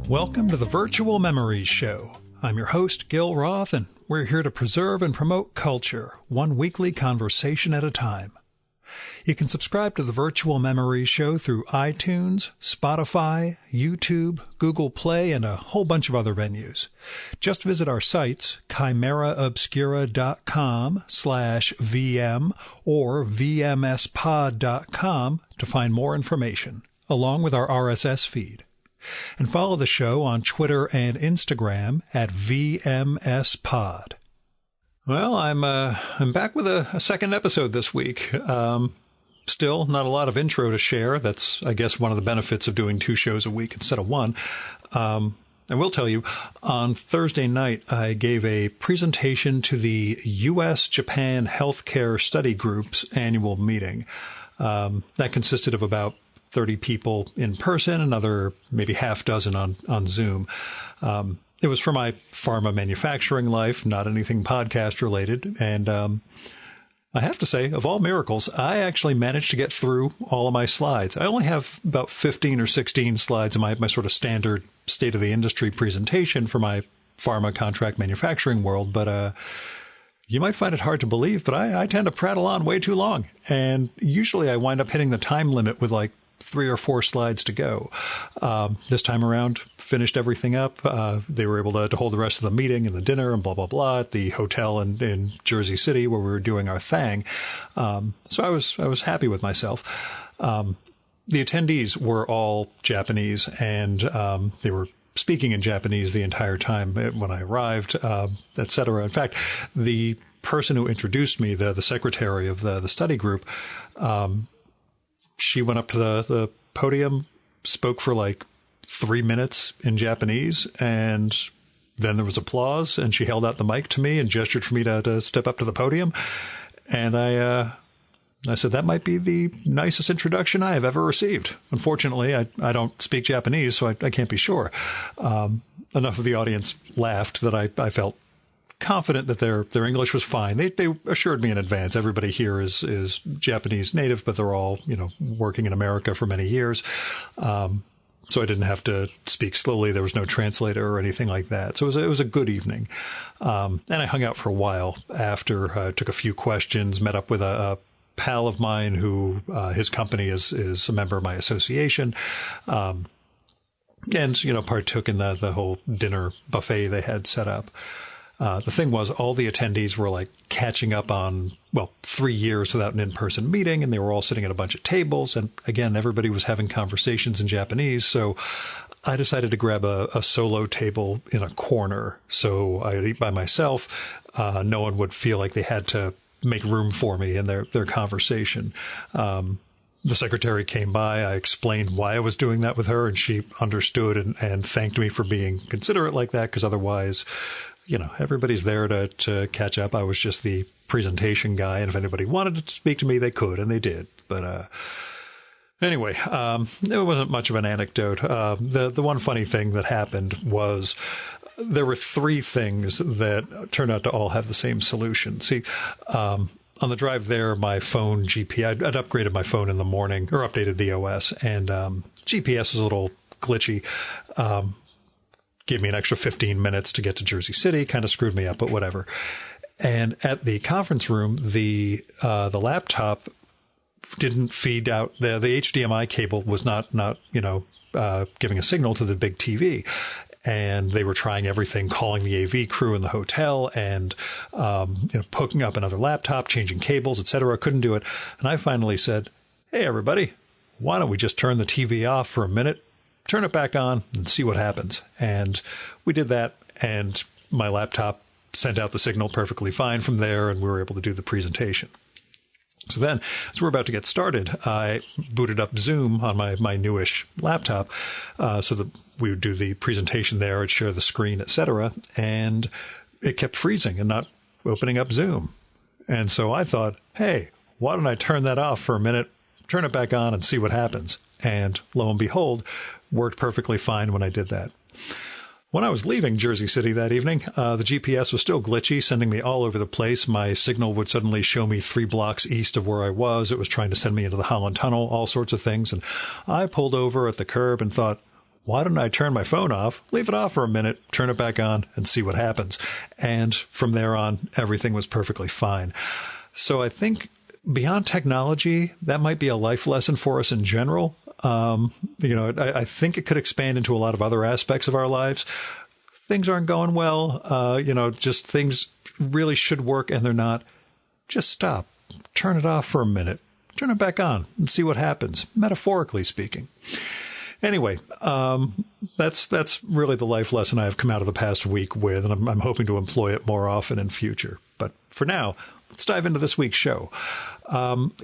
Welcome to the Virtual Memories Show. I'm your host, Gil Roth, and we're here to preserve and promote culture, one weekly conversation at a time. You can subscribe to the Virtual Memories Show through iTunes, Spotify, YouTube, Google Play, and a whole bunch of other venues. Just visit our sites, chimeraobscura.com/VM or vmspod.com to find more information, along with our RSS feed. And follow the show on Twitter and Instagram at VMSPod. Well, I'm back with a second episode this week. Still not a lot of intro to share. That's, I guess, one of the benefits of doing 2 shows a week instead of 1. I will tell you, on Thursday night, I gave a presentation to the U.S.-Japan Healthcare Study Group's annual meeting. That consisted of about 30 people in person, another maybe half dozen on Zoom. It was for my pharma manufacturing life, not anything podcast related. And I have to say, of all miracles, I actually managed to get through all of my slides. I only have about 15 or 16 slides in my sort of standard state of the industry presentation for my pharma contract manufacturing world. But you might find it hard to believe, but I tend to prattle on way too long. And usually I wind up hitting the time limit with like 3 or 4 slides to go. This time around, finished everything up. They were able to hold the rest of the meeting and the dinner and blah, blah, blah at the hotel in Jersey City where we were doing our thing. So I was happy with myself. The attendees were all Japanese, and they were speaking in Japanese the entire time when I arrived, etc. In fact, the person who introduced me, the secretary of the study group, she went up to the podium, spoke for like 3 minutes in Japanese, and then there was applause, and she held out the mic to me and gestured for me to step up to the podium. And I said, that might be the nicest introduction I have ever received. Unfortunately, I don't speak Japanese, so I can't be sure. Enough of the audience laughed that I felt confident that their English was fine. They assured me in advance. Everybody here is Japanese native, but they're all, working in America for many years. So I didn't have to speak slowly. There was no translator or anything like that. So it was a good evening. And I hung out for a while after. I took a few questions, met up with a pal of mine who, his company is a member of my association. And, partook in the whole dinner buffet they had set up. The thing was, all the attendees were like catching up on, 3 years without an in-person meeting, and they were all sitting at a bunch of tables. And again, everybody was having conversations in Japanese. So I decided to grab a solo table in a corner so I'd eat by myself. No one would feel like they had to make room for me in their conversation. The secretary came by. I explained why I was doing that with her, and she understood and thanked me for being considerate like that, because otherwise, everybody's there to catch up. I was just the presentation guy, and if anybody wanted to speak to me, they could, and they did. But anyway, it wasn't much of an anecdote. The one funny thing that happened was there were 3 things that turned out to all have the same solution. See, on the drive there, my phone GPS, I'd upgraded my phone in the morning, or updated the OS, and GPS was a little glitchy. Gave me an extra 15 minutes to get to Jersey City, kind of screwed me up, but whatever. And at the conference room, the laptop didn't feed out, the HDMI cable was not giving a signal to the big TV. And they were trying everything, calling the AV crew in the hotel and, hooking up another laptop, changing cables, etc. Couldn't do it. And I finally said, hey, everybody, why don't we just turn the TV off for a minute, turn it back on, and see what happens. And we did that, and my laptop sent out the signal perfectly fine from there, and we were able to do the presentation. So then, as we're about to get started, I booted up Zoom on my newish laptop so that we would do the presentation there, I'd share the screen, etc. And it kept freezing and not opening up Zoom. And so I thought, hey, why don't I turn that off for a minute, turn it back on, and see what happens? And lo and behold, worked perfectly fine when I did that. When I was leaving Jersey City that evening, the GPS was still glitchy, sending me all over the place. My signal would suddenly show me 3 blocks east of where I was. It was trying to send me into the Holland Tunnel, all sorts of things. And I pulled over at the curb and thought, why don't I turn my phone off, leave it off for a minute, turn it back on, and see what happens? And from there on, everything was perfectly fine. So I think beyond technology, that might be a life lesson for us in general. I think it could expand into a lot of other aspects of our lives. Things aren't going well, just things really should work and they're not. Just stop, turn it off for a minute, turn it back on and see what happens, metaphorically speaking. Anyway, that's really the life lesson I've come out of the past week with, and I'm hoping to employ it more often in future. But for now, let's dive into this week's show.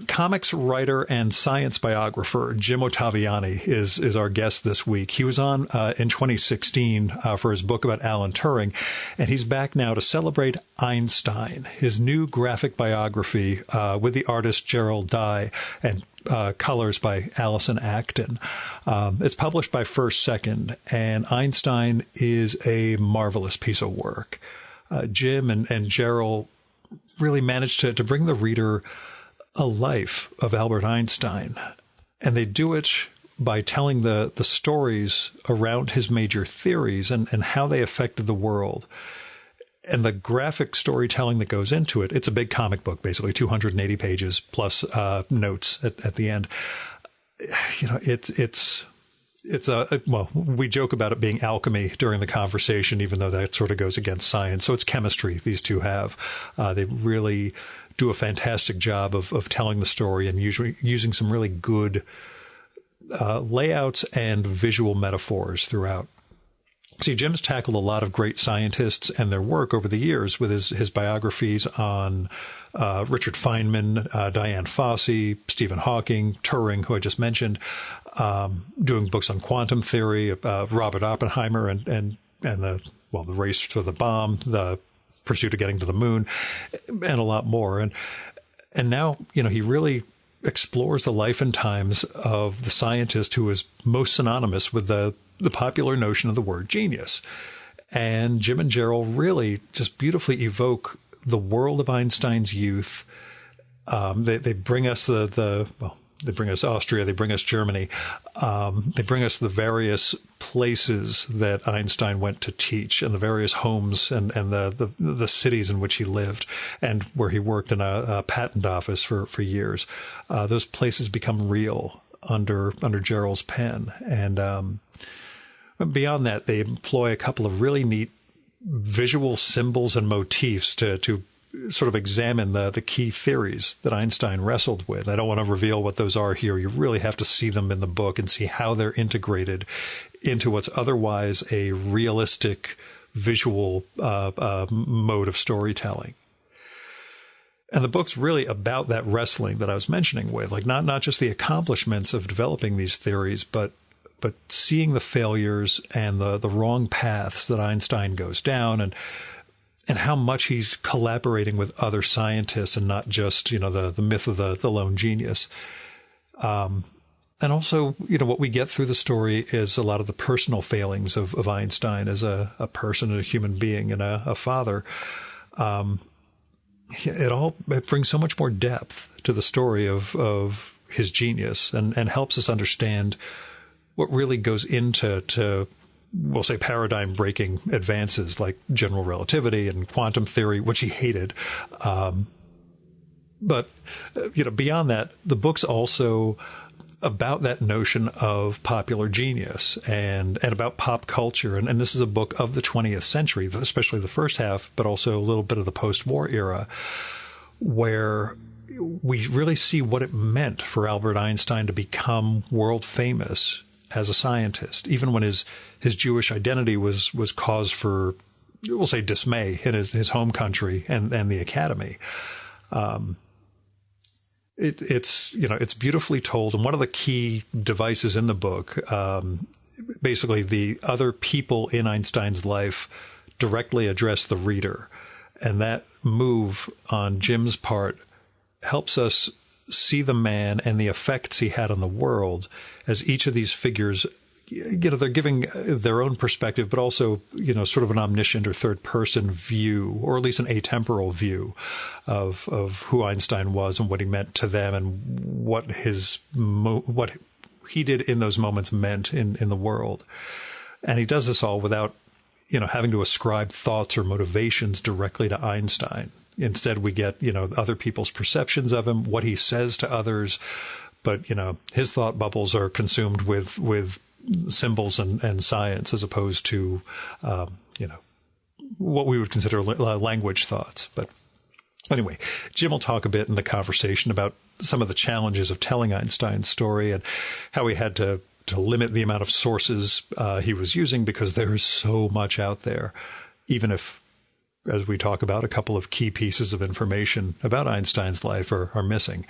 Comics writer and science biographer Jim Ottaviani is our guest this week. He was on in 2016 for his book about Alan Turing, and he's back now to celebrate Einstein, his new graphic biography with the artist Gerald Dye and colors by Allison Acton. It's published by First Second, and Einstein is a marvelous piece of work. Jim and Gerald really managed to bring the reader a life of Albert Einstein, and they do it by telling the stories around his major theories and how they affected the world. And the graphic storytelling that goes into it, it's a big comic book, basically 280 pages plus notes at the end. We joke about it being alchemy during the conversation, even though that sort of goes against science. So it's chemistry these two have. They really do a fantastic job of telling the story and usually using some really good layouts and visual metaphors throughout. See, Jim's tackled a lot of great scientists and their work over the years with his biographies on Richard Feynman, Diane Fossey, Stephen Hawking, Turing, who I just mentioned, doing books on quantum theory, Robert Oppenheimer, and the race for the bomb, the pursuit of getting to the moon, and a lot more. And now, he really explores the life and times of the scientist who is most synonymous with the popular notion of the word genius. And Jim and Gerald really just beautifully evoke the world of Einstein's youth. They bring us they bring us Austria, they bring us Germany, they bring us the various places that Einstein went to teach and the various homes and the cities in which he lived and where he worked in a patent office for years. Those places become real under Gerald's pen. And beyond that, they employ a couple of really neat visual symbols and motifs to sort of examine the key theories that Einstein wrestled with. I don't want to reveal what those are here. You really have to see them in the book and see how they're integrated into what's otherwise a realistic visual mode of storytelling. And the book's really about that wrestling that I was mentioning with, like not just the accomplishments of developing these theories, but seeing the failures and the wrong paths that Einstein goes down and how much he's collaborating with other scientists and not just, the myth of the lone genius. And also, what we get through the story is a lot of the personal failings of Einstein as a person and a human being and a father. It brings so much more depth to the story of his genius and helps us understand what really goes into we'll say paradigm-breaking advances like general relativity and quantum theory, which he hated. But beyond that, the book's also about that notion of popular genius and about pop culture. And this is a book of the 20th century, especially the first half, but also a little bit of the post-war era, where we really see what it meant for Albert Einstein to become world famous as a scientist, even when his Jewish identity was cause for, we'll say, dismay in his home country and the academy. It's beautifully told. And one of the key devices in the book, basically the other people in Einstein's life directly address the reader. And that move on Jim's part helps us see the man and the effects he had on the world as each of these figures, they're giving their own perspective, but also, sort of an omniscient or third person view, or at least an atemporal view of who Einstein was and what he meant to them and what he did in those moments meant in the world. And he does this all without, having to ascribe thoughts or motivations directly to Einstein. Instead, we get, other people's perceptions of him, what he says to others. But, his thought bubbles are consumed with symbols and science as opposed to, what we would consider language thoughts. But anyway, Jim will talk a bit in the conversation about some of the challenges of telling Einstein's story and how he had to limit the amount of sources he was using because there is so much out there, even if, as we talk about, a couple of key pieces of information about Einstein's life are missing.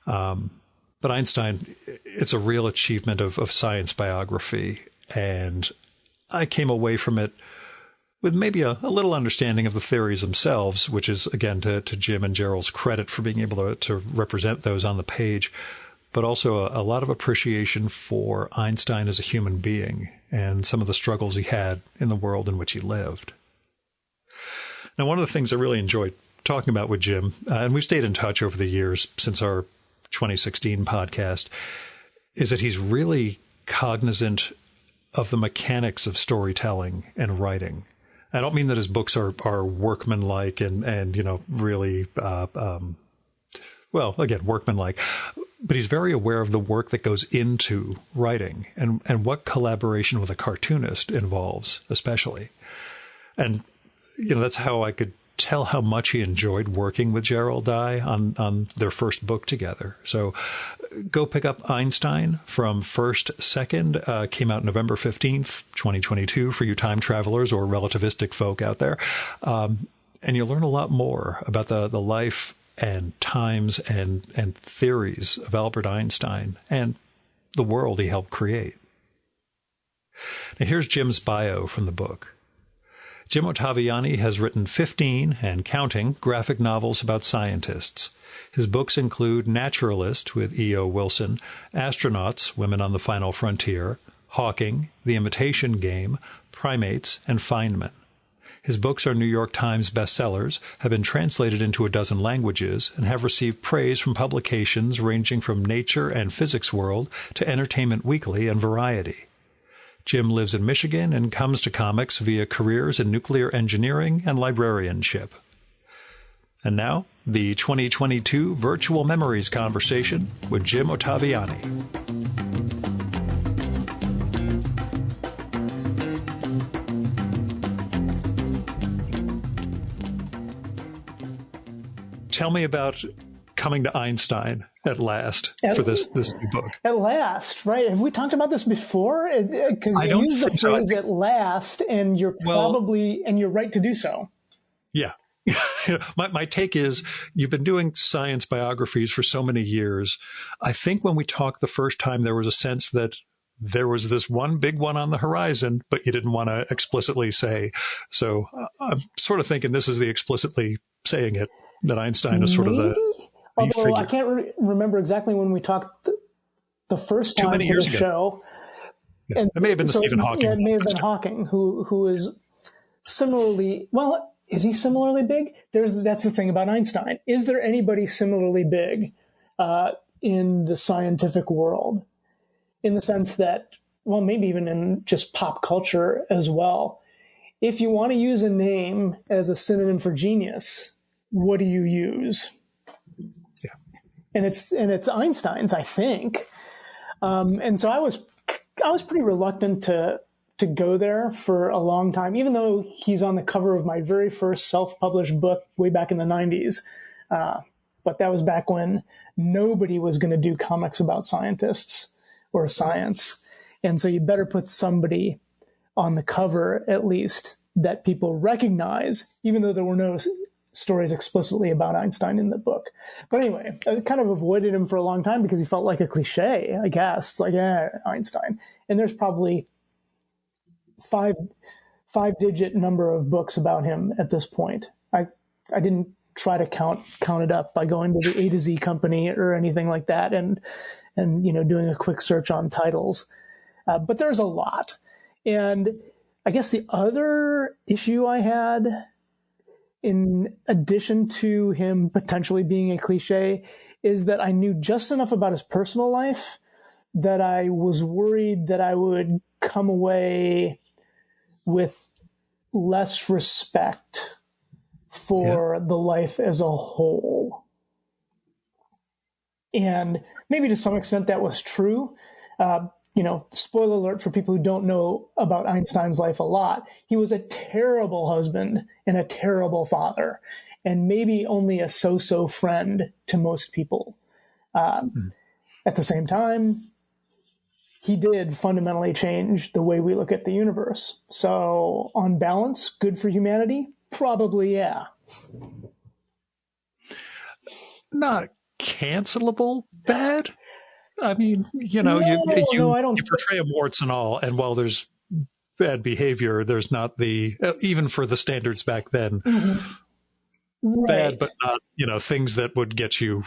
But Einstein, it's a real achievement of science biography, and I came away from it with maybe a little understanding of the theories themselves, which is, again, to Jim and Gerald's credit for being able to represent those on the page, but also a lot of appreciation for Einstein as a human being and some of the struggles he had in the world in which he lived. Now, one of the things I really enjoyed talking about with Jim, and we've stayed in touch over the years since our 2016 podcast, is that he's really cognizant of the mechanics of storytelling and writing. I don't mean that his books are workmanlike and really, workmanlike, but he's very aware of the work that goes into writing and what collaboration with a cartoonist involves, especially. And, that's how I could tell how much he enjoyed working with Gerald Dye on their first book together. So go pick up Einstein from First Second. Came out November 15th, 2022 for you time travelers or relativistic folk out there. And you'll learn a lot more about the life and times and theories of Albert Einstein and the world he helped create. Now here's Jim's bio from the book. Jim Ottaviani has written 15, and counting, graphic novels about scientists. His books include Naturalist with E.O. Wilson, Astronauts, Women on the Final Frontier, Hawking, The Imitation Game, Primates, and Feynman. His books are New York Times bestsellers, have been translated into a dozen languages, and have received praise from publications ranging from Nature and Physics World to Entertainment Weekly and Variety. Jim lives in Michigan and comes to comics via careers in nuclear engineering and librarianship. And now, the 2022 Virtual Memories Conversation with Jim Ottaviani. Tell me about coming to Einstein at last for this new book. At last, right? Have we talked about this before? Because you use the phrase "at last," and you're you're right to do so. Yeah. My take is you've been doing science biographies for so many years. I think when we talked the first time, there was a sense that there was this one big one on the horizon, but you didn't want to explicitly say. So I'm sort of thinking this is the explicitly saying it, that Einstein is sort of the... Although figure. I can't remember exactly when we talked the first time for the show. Yeah. And it may have been Stephen Hawking. Yeah, it may have been Hawking, who is similarly... Well, is he similarly big? That's the thing about Einstein. Is there anybody similarly big in the scientific world? In the sense that, well, maybe even in just pop culture as well. If you want to use a name as a synonym for genius, what do you use? And it's Einstein's, I think. And so I was pretty reluctant to go there for a long time, even though he's on the cover of my very first self-published book way back in the 90s. But that was back when nobody was going to do comics about scientists or science. And so you better put somebody on the cover, at least, that people recognize, even though there were no stories explicitly about Einstein in the book. But anyway, I kind of avoided him for a long time because he felt like a cliche, I guess. It's like, Einstein. And there's probably five-digit number of books about him at this point. I didn't try to count it up by going to the A to Z company or anything like that and doing a quick search on titles. But there's a lot. And I guess the other issue I had, in addition to him potentially being a cliche, is that I knew just enough about his personal life that I was worried that I would come away with less respect for the life as a whole. And maybe to some extent that was true. Spoiler alert for people who don't know about Einstein's life a lot. He was a terrible husband and a terrible father, and maybe only a so-so friend to most people. At the same time, he did fundamentally change the way we look at the universe. So on balance, good for humanity? Probably, yeah. Not cancelable bad. I mean, you portray him warts and all, and while there's bad behavior, there's not the, even for the standards back then, bad, but not, things that would get you,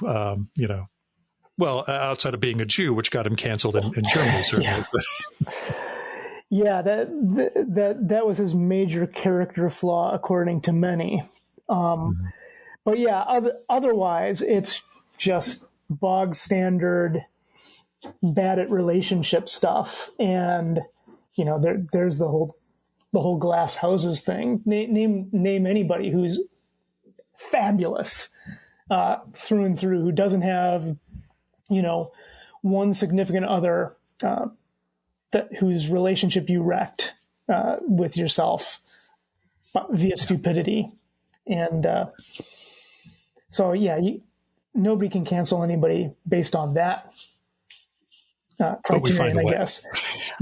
outside of being a Jew, which got him canceled in Germany, certainly. Yeah, that was his major character flaw, according to many. But yeah, otherwise, it's just bog standard, bad at relationship stuff, and there's the whole glass houses thing. Name anybody who's fabulous through and through, who doesn't have one significant other whose relationship you wrecked with yourself via stupidity. And so nobody can cancel anybody based on that criterion, I guess.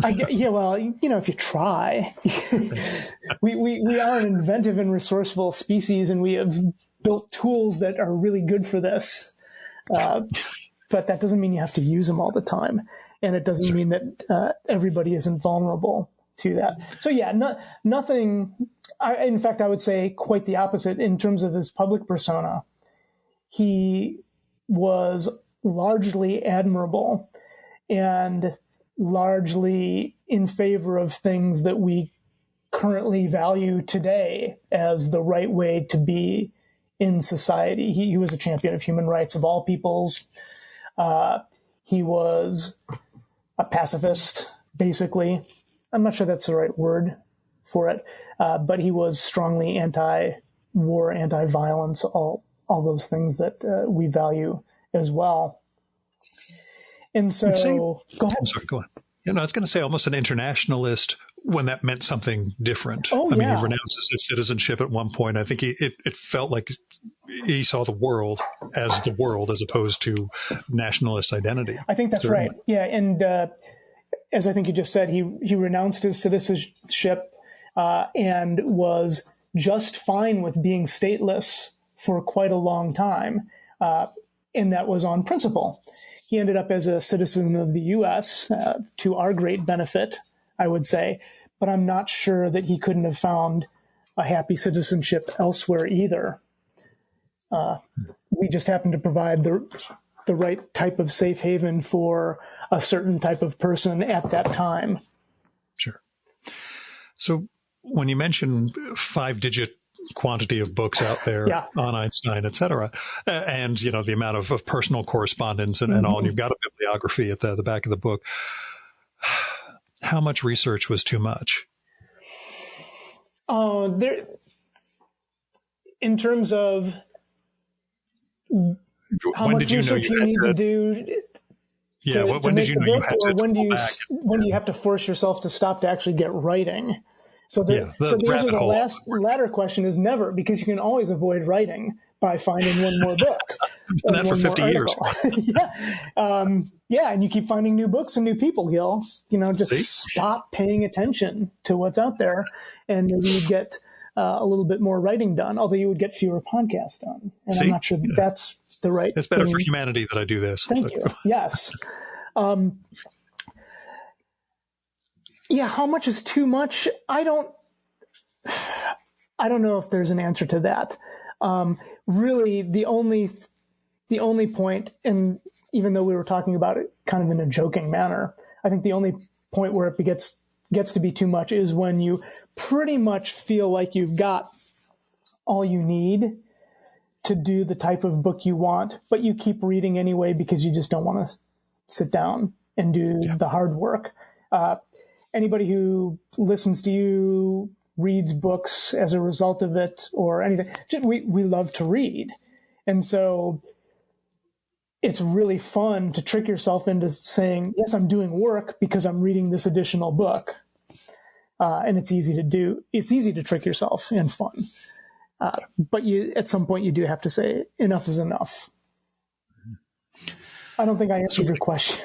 If you try. we are an inventive and resourceful species, and we have built tools that are really good for this. But that doesn't mean you have to use them all the time. And it doesn't mean that everybody isn't vulnerable to that. So nothing. In fact, I would say quite the opposite in terms of his public persona. He was largely admirable and largely in favor of things that we currently value today as the right way to be in society. He was a champion of human rights of all peoples. He was a pacifist, basically. I'm not sure that's the right word for it, but he was strongly anti-war, anti-violence, all those things that we value as well. And so, go ahead. I'm sorry, go on. I was going to say almost an internationalist when that meant something different. Oh, I mean, he renounced his citizenship at one point. I think it felt like he saw the world as opposed to nationalist identity. I think that's right. Yeah, and as I think you just said, he renounced his citizenship and was just fine with being stateless for quite a long time, and that was on principle. He ended up as a citizen of the U.S. To our great benefit, I would say, but I'm not sure that he couldn't have found a happy citizenship elsewhere either. We just happened to provide the right type of safe haven for a certain type of person at that time. Sure. So when you mention 5-digit quantity of books out there on Einstein, et cetera, and, the amount of personal correspondence and all, and you've got a bibliography at the back of the book, how much research was too much? In terms of how much research you need to do. When did you know you had to? Or when do you have to force yourself to stop to actually get writing? So the answer to the latter question is never, because you can always avoid writing by finding one more book. And that for 50 years. And you keep finding new books and new people, Gil. Stop paying attention to what's out there, and maybe you get a little bit more writing done, although you would get fewer podcasts done. And I'm not sure that's the right It's better for humanity that I do this. Thank you. Yes. How much is too much? I don't know if there's an answer to that. Really, the only point, and even though we were talking about it kind of in a joking manner, I think the only point where it gets to be too much is when you pretty much feel like you've got all you need to do the type of book you want, but you keep reading anyway because you just don't want to sit down and do the hard work. Anybody who listens to you, reads books as a result of it or anything, we love to read. And so it's really fun to trick yourself into saying, yes, I'm doing work because I'm reading this additional book. And it's easy to do. It's easy to trick yourself and fun. But at some point you do have to say enough is enough. I don't think I answered your question.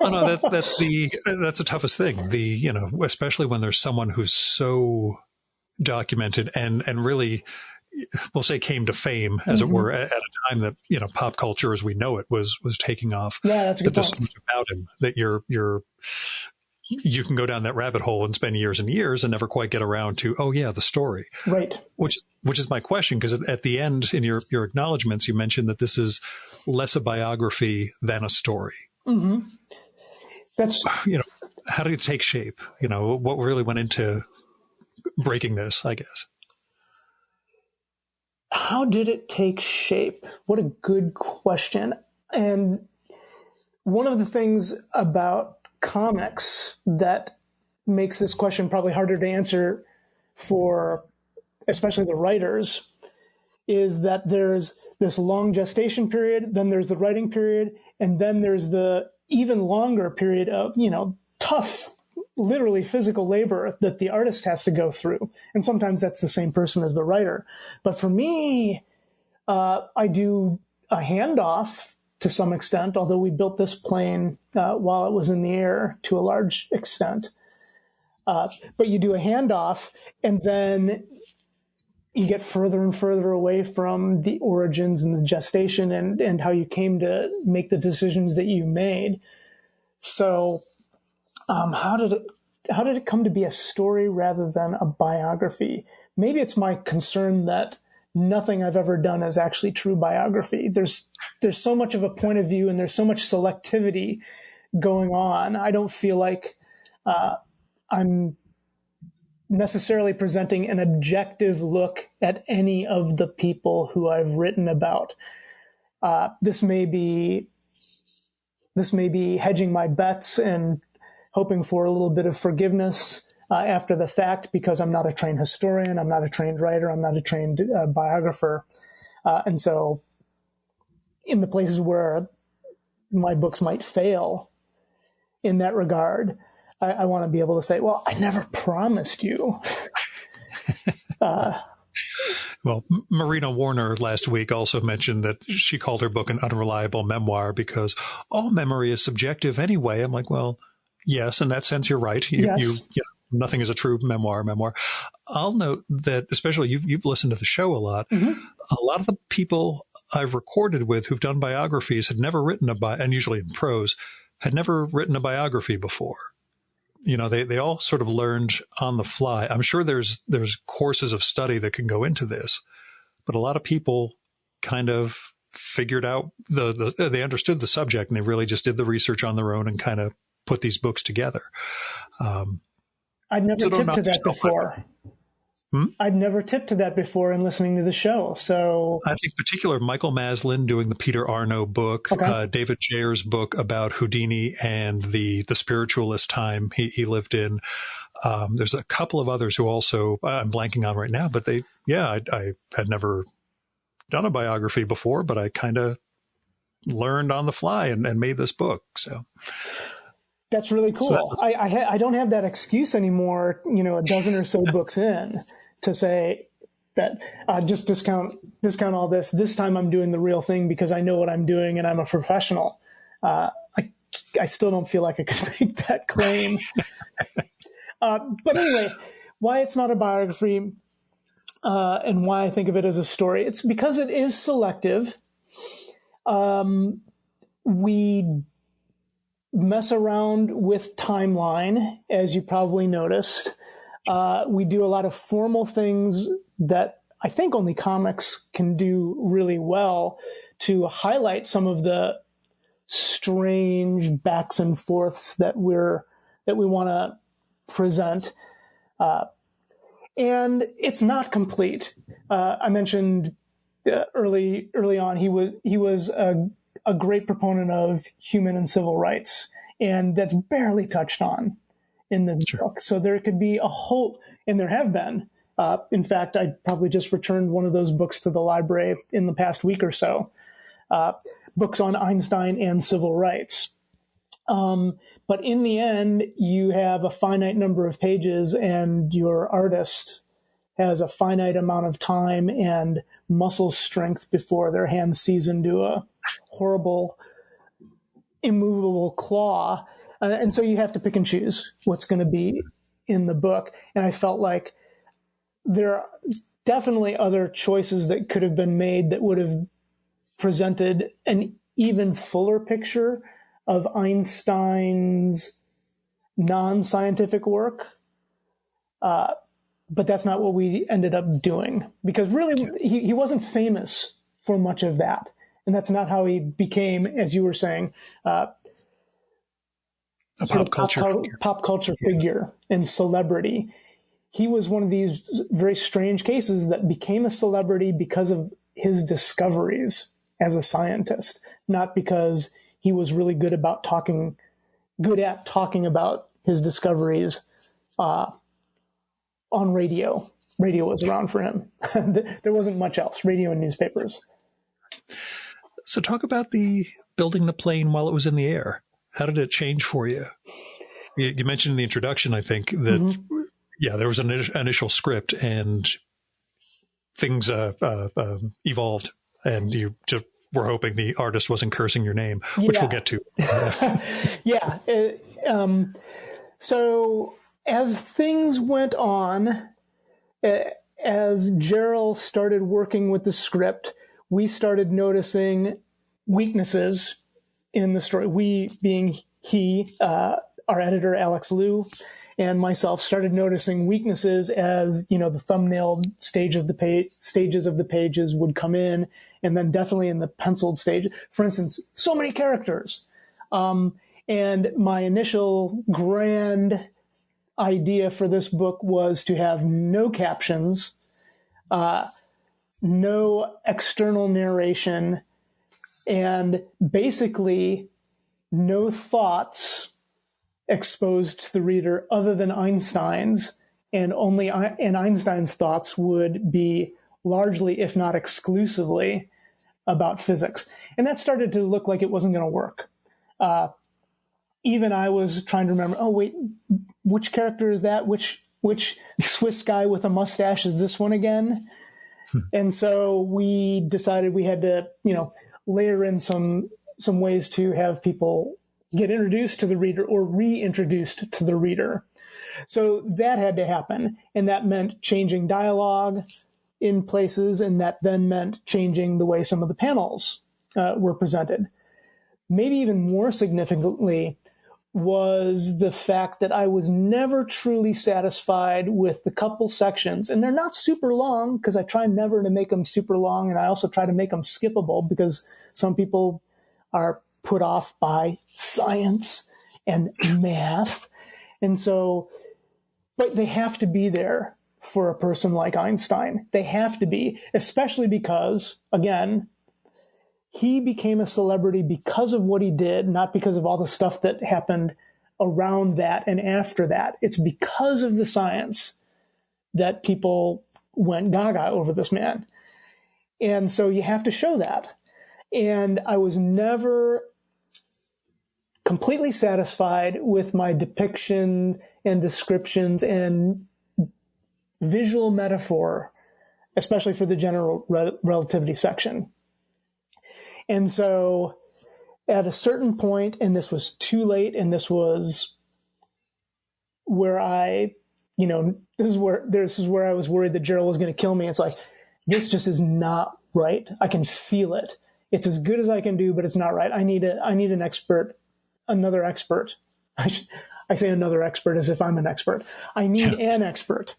Oh, no, that's the toughest thing. Especially when there's someone who's so documented and really, we'll say, came to fame, as it were, at a time that pop culture as we know it was taking off. Yeah, that's a good point. There's so much about him that you can go down that rabbit hole and spend years and years and never quite get around to, the story. Right. Which is my question, because at the end in your acknowledgments, you mentioned that this is less a biography than a story. Mm-hmm. That's how did it take shape? What really went into breaking this, I guess. How did it take shape? What a good question. And one of the things about comics that makes this question probably harder to answer for especially the writers is that there's this long gestation period, then there's the writing period, and then there's the even longer period of, tough, literally physical labor that the artist has to go through. And sometimes that's the same person as the writer. But for me, I do a handoff to some extent, although we built this plane while it was in the air to a large extent. But you do a handoff, and then you get further and further away from the origins and the gestation and how you came to make the decisions that you made. So how did it come to be a story rather than a biography? Maybe it's my concern that nothing I've ever done is actually true biography. There's so much of a point of view and there's so much selectivity going on. I don't feel like I'm necessarily presenting an objective look at any of the people who I've written about. This may be hedging my bets and hoping for a little bit of forgiveness after the fact, because I'm not a trained historian, I'm not a trained writer, I'm not a trained biographer. And so in the places where my books might fail in that regard, I want to be able to say, well, I never promised you. Well, Marina Warner last week also mentioned that she called her book an unreliable memoir because all memory is subjective anyway. I'm like, well, yes, in that sense, you're right. Nothing is a true memoir. I'll note that, especially you've listened to the show a lot. Mm-hmm. A lot of the people I've recorded with who've done biographies had never written and usually in prose, had never written a biography before. They all sort of learned on the fly. I'm sure there's courses of study that can go into this, but a lot of people kind of figured out they understood the subject and they really just did the research on their own and kind of put these books together. I'd never tipped to that before. I'd never tipped to that before in listening to the show. So I think particular Michael Maslin doing the Peter Arno book, okay. David Jayer's book about Houdini and the spiritualist time he lived in. There's a couple of others who also I'm blanking on right now, but I had never done a biography before, but I kind of learned on the fly and made this book. So that's really cool. So I don't have that excuse anymore, a dozen or so books in, to say that just discount all this. This time I'm doing the real thing because I know what I'm doing and I'm a professional. I still don't feel like I could make that claim. But anyway, why it's not a biography and why I think of it as a story. It's because it is selective. We mess around with timeline, as you probably noticed. We do a lot of formal things that I think only comics can do really well to highlight some of the strange backs and forths that we want to present. And it's not complete. I mentioned early on he was a great proponent of human and civil rights, And that's barely touched on in the book. So there could be a whole, and there have been. In fact, I probably just returned one of those books to the library in the past week or so, books on Einstein and civil rights. But in the end, you have a finite number of pages, and your artist has a finite amount of time and muscle strength before their hand sees into a horrible, immovable claw. And so you have to pick and choose what's going to be in the book. And I felt like there are definitely other choices that could have been made that would have presented an even fuller picture of Einstein's non-scientific work. But that's not what we ended up doing, because really he wasn't famous for much of that. And that's not how he became, as you were saying, a pop culture figure and celebrity. He was one of these very strange cases that became a celebrity because of his discoveries as a scientist, not because he was really good at talking about his discoveries on radio. Radio was around for him. There wasn't much else, radio and newspapers. So talk about the building the plane while it was in the air. How did it change for you? You mentioned in the introduction, I think, that, there was an initial script and things evolved, and you just were hoping the artist wasn't cursing your name, which we'll get to. So as things went on, as Gerald started working with the script, we started noticing weaknesses in the story. We, being he, our editor, Alex Liu, and myself, started noticing weaknesses as, the thumbnail stages of the pages would come in, and then definitely in the penciled stage. For instance, so many characters. And my initial grand idea for this book was to have no captions, no external narration, and basically no thoughts exposed to the reader other than Einstein's, and Einstein's thoughts would be largely, if not exclusively, about physics. And that started to look like it wasn't going to work. Even I was trying to remember, which character is that? Which Swiss guy with a mustache is this one again? And so we decided we had to, layer in some ways to have people get introduced to the reader or reintroduced to the reader. So that had to happen. And that meant changing dialogue in places, and that then meant changing the way some of the panels were presented. Maybe even more significantly was the fact that I was never truly satisfied with the couple sections. And they're not super long, because I try never to make them super long. And I also try to make them skippable, because some people are put off by science and math. And so, but they have to be there for a person like Einstein. They have to be, especially because, again, he became a celebrity because of what he did, not because of all the stuff that happened around that and after that. It's because of the science that people went gaga over this man. And so you have to show that. And I was never completely satisfied with my depictions and descriptions and visual metaphor, especially for the general relativity section. And so at a certain point, and this was too late, and this is where I was worried that Gerald was going to kill me. It's like, this just is not right. I can feel it. It's as good as I can do, but it's not right. I need an expert, another expert. I say another expert as if I'm an expert. I need an expert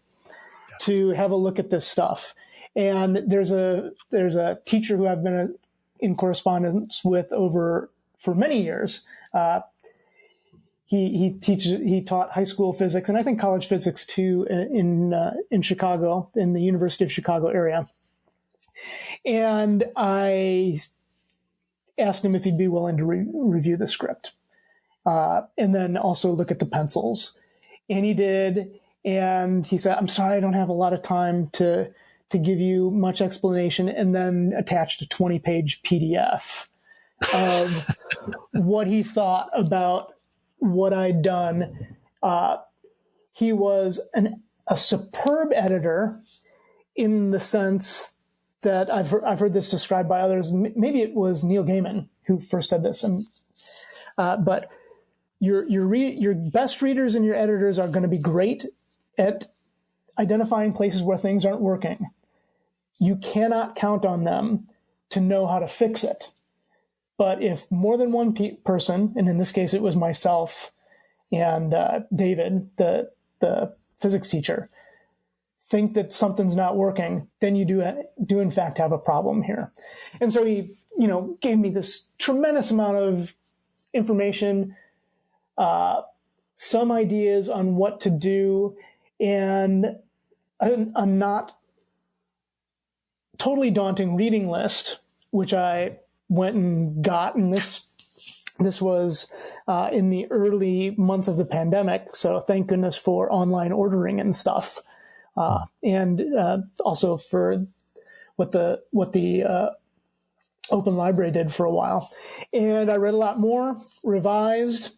to have a look at this stuff. And there's a teacher who I've been in correspondence with for many years. He taught high school physics, and I think college physics too, in Chicago, in the University of Chicago area. And I asked him if he'd be willing to review the script. and then also look at the pencils. And he did. And he said, I'm sorry, I don't have a lot of time to give you much explanation, and then attached a 20-page PDF of what he thought about what I'd done. He was a superb editor in the sense that I've heard this described by others. Maybe it was Neil Gaiman who first said this. But your best readers and your editors are going to be great at identifying places where things aren't working. You cannot count on them to know how to fix it. But if more than one person, and in this case it was myself and David, the physics teacher, think that something's not working, then you do in fact have a problem here. And so he, gave me this tremendous amount of information, some ideas on what to do, and a not totally daunting reading list, which I went and got. And this was in the early months of the pandemic. So thank goodness for online ordering and stuff. And also for what the Open Library did for a while. And I read a lot more, revised.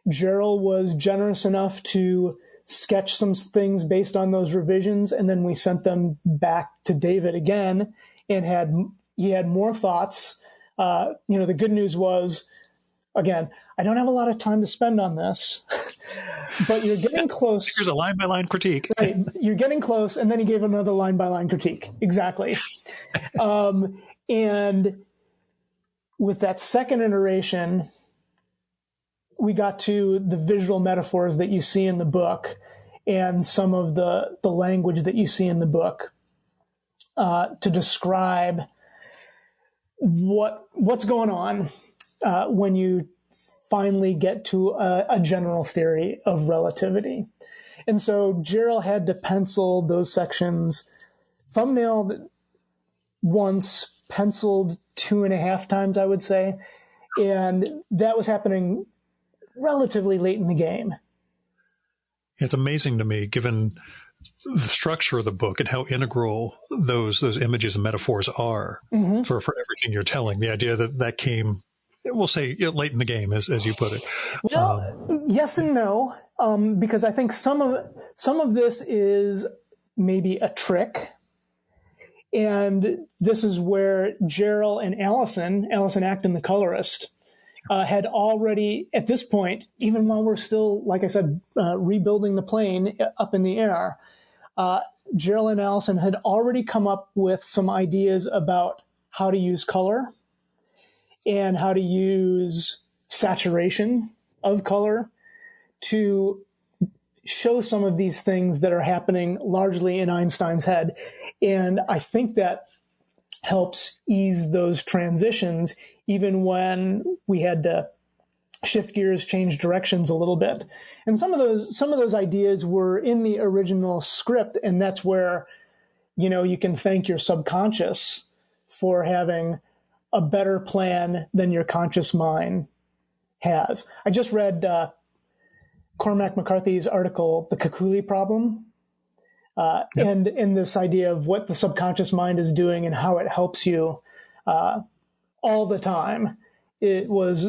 Gerald was generous enough to sketch some things based on those revisions, and then we sent them back to David again, and he had more thoughts. The good news was, again, I don't have a lot of time to spend on this, but you're getting close. Here's a line-by-line critique. Right, you're getting close, and then he gave another line-by-line critique. Exactly. And with that second iteration, we got to the visual metaphors that you see in the book and some of the language that you see in the book to describe what's going on when you finally get to a general theory of relativity. And so Gerald had to pencil those sections, thumbnailed once, penciled 2.5 times, I would say. And that was happening relatively late in the game. It's amazing to me, given the structure of the book and how integral those images and metaphors are for everything you're telling. The idea that came, we'll say, late in the game, as you put it. Well, yes and no, because I think some of this is maybe a trick. And this is where Gerald and Allison Acton, the colorist, had already, at this point, even while we're still, like I said, rebuilding the plane up in the air, Gerald and Allison had already come up with some ideas about how to use color and how to use saturation of color to show some of these things that are happening largely in Einstein's head. And I think that helps ease those transitions, even when we had to shift gears, change directions a little bit. And some of those ideas were in the original script, and that's where, you can thank your subconscious for having a better plan than your conscious mind has. I just read Cormac McCarthy's article, The Kekuli Problem, and this idea of what the subconscious mind is doing and how it helps you all the time. It was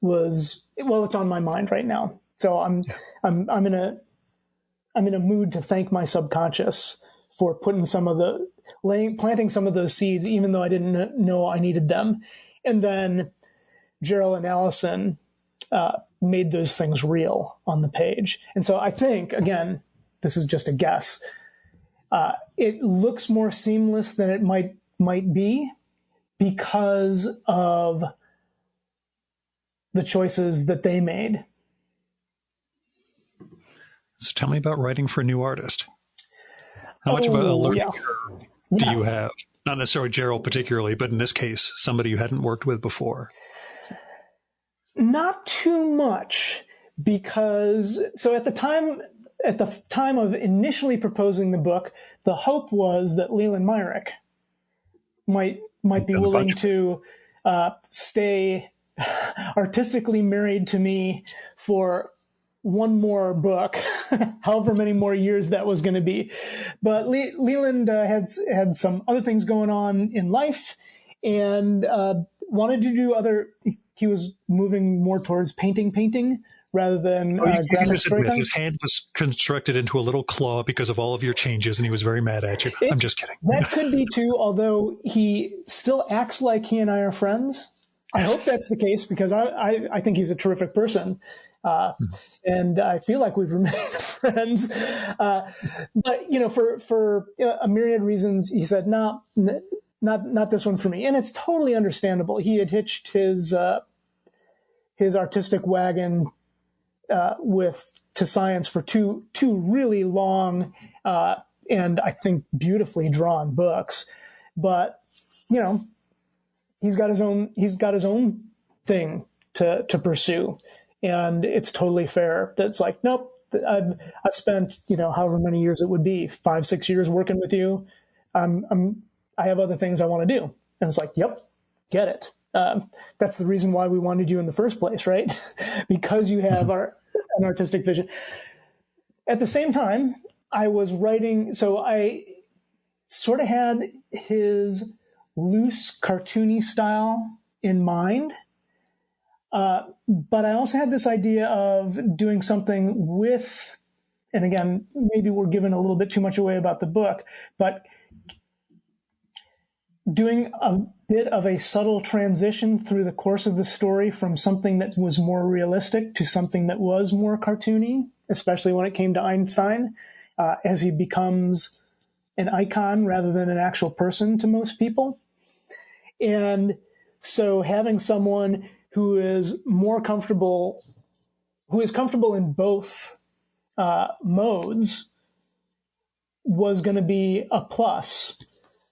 it's on my mind right now. So I'm in a mood to thank my subconscious for putting planting some of those seeds, even though I didn't know I needed them. And then Gerald and Allison made those things real on the page. And so I think, again, this is just a guess, it looks more seamless than it might be because of the choices that they made. So tell me about writing for a new artist. How much of a learning curve do you have? Not necessarily Gerald particularly, but in this case, somebody you hadn't worked with before. Not too much, because at the time of initially proposing the book, the hope was that Leland Myrick might be willing to stay artistically married to me for one more book, however many more years that was going to be. But Leland had some other things going on in life, and wanted to do other. He was moving more towards painting rather than graphic storytelling. His hand was constructed into a little claw because of all of your changes, and he was very mad at you. I'm just kidding. That could be too, although he still acts like he and I are friends. I hope that's the case, because I think he's a terrific person. And I feel like we've remained friends. But, for a myriad of reasons, he said, no, not this one for me. And it's totally understandable. He had hitched his artistic wagon to science for two really long and I think beautifully drawn books. But, he's got his own thing to pursue. And it's totally fair. That's like, nope, I've spent, however many years it would be, 5-6 years working with you. I have other things I want to do. And it's like, yep, get it. That's the reason why we wanted you in the first place, right? Because you have an artistic vision. At the same time, I was writing, so I sort of had his loose, cartoony style in mind. But I also had this idea of doing something with, and again, maybe we're giving a little bit too much away about the book, but doing a bit of a subtle transition through the course of the story from something that was more realistic to something that was more cartoony, especially when it came to Einstein, as he becomes an icon rather than an actual person to most people. And so having someone who is comfortable in both modes was going to be a plus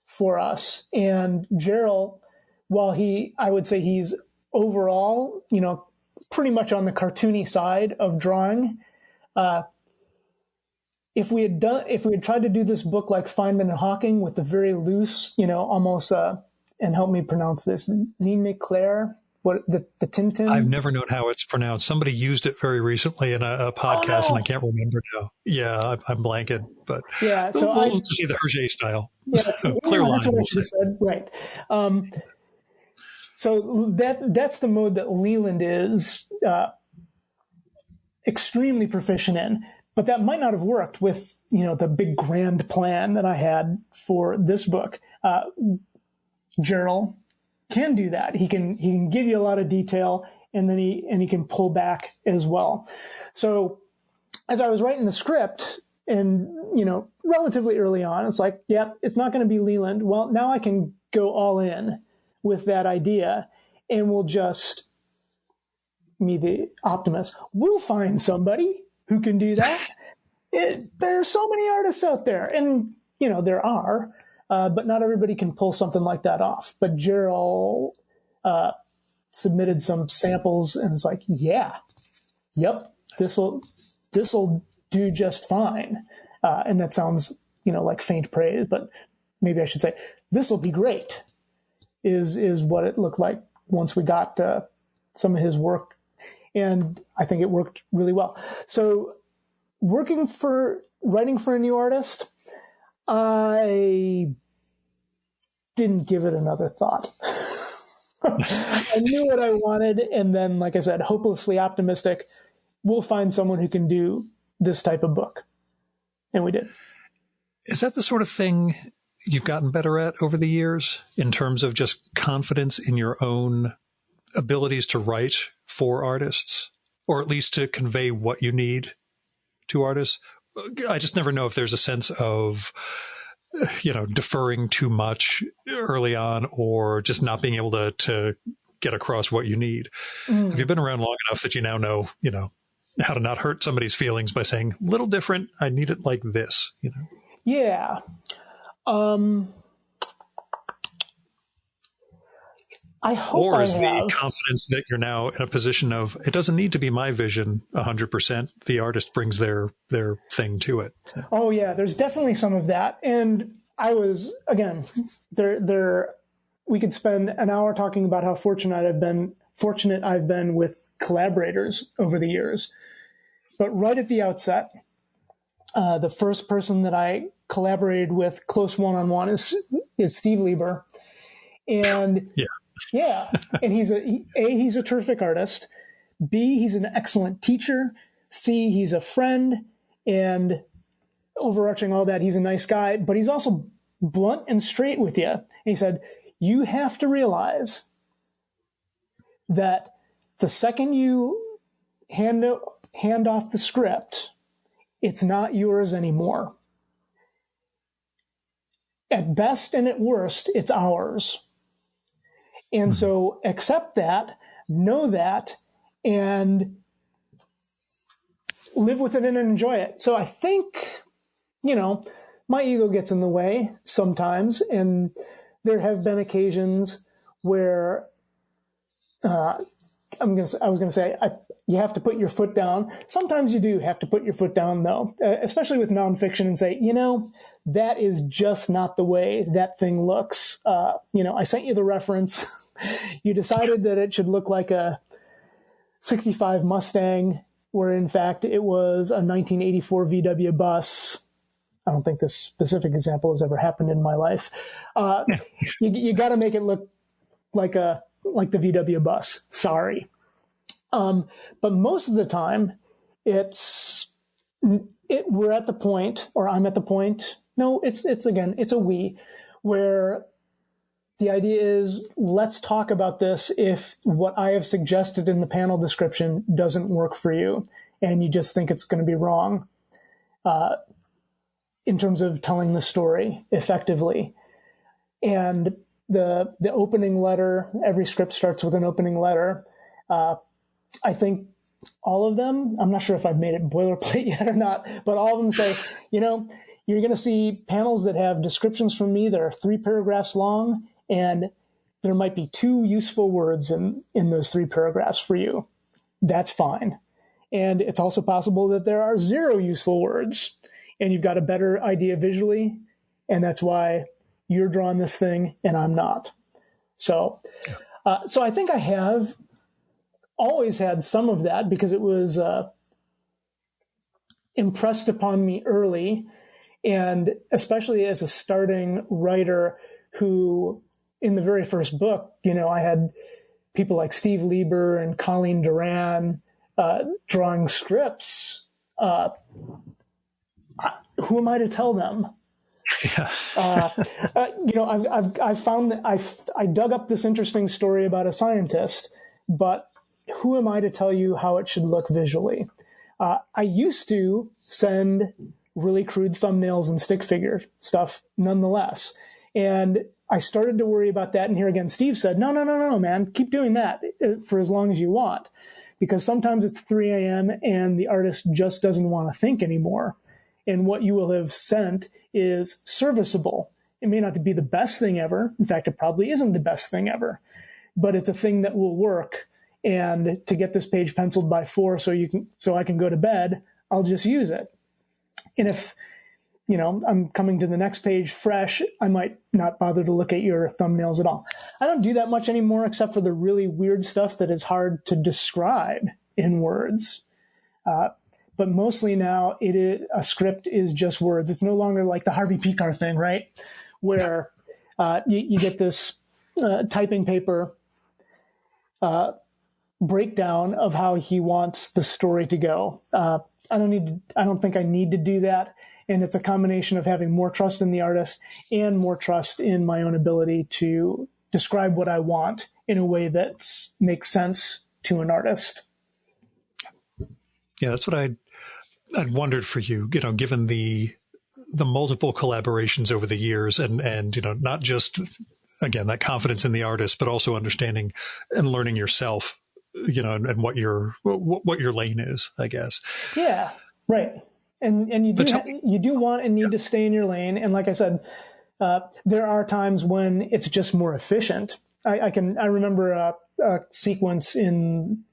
for us. And Gerald, while I would say he's overall, pretty much on the cartoony side of drawing, if we had tried to do this book like Feynman and Hawking with the very loose, almost, and help me pronounce this, ligne claire, what the Tintin? I've never known how it's pronounced. Somebody used it very recently in a podcast, and I can't remember now. Yeah, I'm blanking, but yeah. So we'll see the Hergé style. Yeah, clear line. That's what I should have said. Right. So that's the mode that Leland is extremely proficient in, but that might not have worked with the big grand plan that I had for this book. Gerald can do that. He can give you a lot of detail, and then he can pull back as well. So as I was writing the script, and relatively early on, it's like, yep, it's not going to be Leland. Well, now I can go all in with that idea, and we'll just, me the optimist, we'll find somebody who can do that. There's so many artists out there, and there are. But not everybody can pull something like that off. But Gerald submitted some samples, and it's like, yeah, yep, this'll do just fine. And that sounds, like faint praise, but maybe I should say, this'll be great, is what it looked like once we got some of his work. And I think it worked really well. So writing for a new artist, I didn't give it another thought. I knew what I wanted, and then, like I said, hopelessly optimistic, we'll find someone who can do this type of book. And we did. Is that the sort of thing you've gotten better at over the years in terms of just confidence in your own abilities to write for artists, or at least to convey what you need to artists? I just never know if there's a sense of, deferring too much early on, or just not being able to get across what you need. Have you been around long enough that you now know, how to not hurt somebody's feelings by saying, little different, I need it like this, Yeah. I hope or is I the have. confidence that you're now in a position of, it doesn't need to be my vision 100%. The artist brings their thing to it. So. Oh yeah, there's definitely some of that. And I was, again, there we could spend an hour talking about how fortunate I've been with collaborators over the years. But right at the outset, the first person that I collaborated with close one-on-one is Steve Lieber. And and he's a terrific artist. B, he's an excellent teacher. C, he's a friend. And overarching all that, he's a nice guy, but he's also blunt and straight with you. And he said, you have to realize that the second you hand off the script, it's not yours anymore. At best and at worst, it's ours. And so accept that, know that, and live with it and enjoy it. So I think, my ego gets in the way sometimes, and there have been occasions where you have to put your foot down. Sometimes you do have to put your foot down, though, especially with nonfiction, and say, that is just not the way that thing looks. I sent you the reference. You decided that it should look like a 65 Mustang, where in fact it was a 1984 VW bus. I don't think this specific example has ever happened in my life. You got to make it look like the VW bus. Sorry. But most of the time we're at the point, or I'm at the point. No, it's a we, where the idea is, let's talk about this if what I have suggested in the panel description doesn't work for you and you just think it's going to be wrong in terms of telling the story effectively. And the opening letter, every script starts with an opening letter. I think all of them, I'm not sure if I've made it boilerplate yet or not, but all of them say, you're going to see panels that have descriptions from me that are 3 paragraphs long, and there might be 2 useful words in those 3 paragraphs for you. That's fine. And it's also possible that there are 0 useful words, and you've got a better idea visually, and that's why you're drawing this thing and I'm not. So I think I have always had some of that, because it was impressed upon me early, and especially as a starting writer who, in the very first book, I had people like Steve Lieber and Colleen Duran drawing scripts. Who am I to tell them? Yeah. I've found that I dug up this interesting story about a scientist, but who am I to tell you how it should look visually? I used to send really crude thumbnails and stick figure stuff nonetheless. And I started to worry about that. And here again, Steve said, no, man, keep doing that for as long as you want, because sometimes it's 3 a.m. and the artist just doesn't want to think anymore. And what you will have sent is serviceable. It may not be the best thing ever. In fact, it probably isn't the best thing ever, but it's a thing that will work. And to get this page penciled by 4 so I can go to bed, I'll just use it. And if, I'm coming to the next page fresh, I might not bother to look at your thumbnails at all. I don't do that much anymore, except for the really weird stuff that is hard to describe in words. But mostly now a script is just words. It's no longer like the Harvey Pekar thing, right? Where you get this typing paper breakdown of how he wants the story to go. I don't think I need to do that. And it's a combination of having more trust in the artist and more trust in my own ability to describe what I want in a way that makes sense to an artist. Yeah, that's what I'd wondered for you, given the multiple collaborations over the years, and not just, again, that confidence in the artist, but also understanding and learning yourself, and what your lane is, I guess. Yeah, right. And you do want and need to stay in your lane. And like I said, there are times when it's just more efficient. I remember a sequence in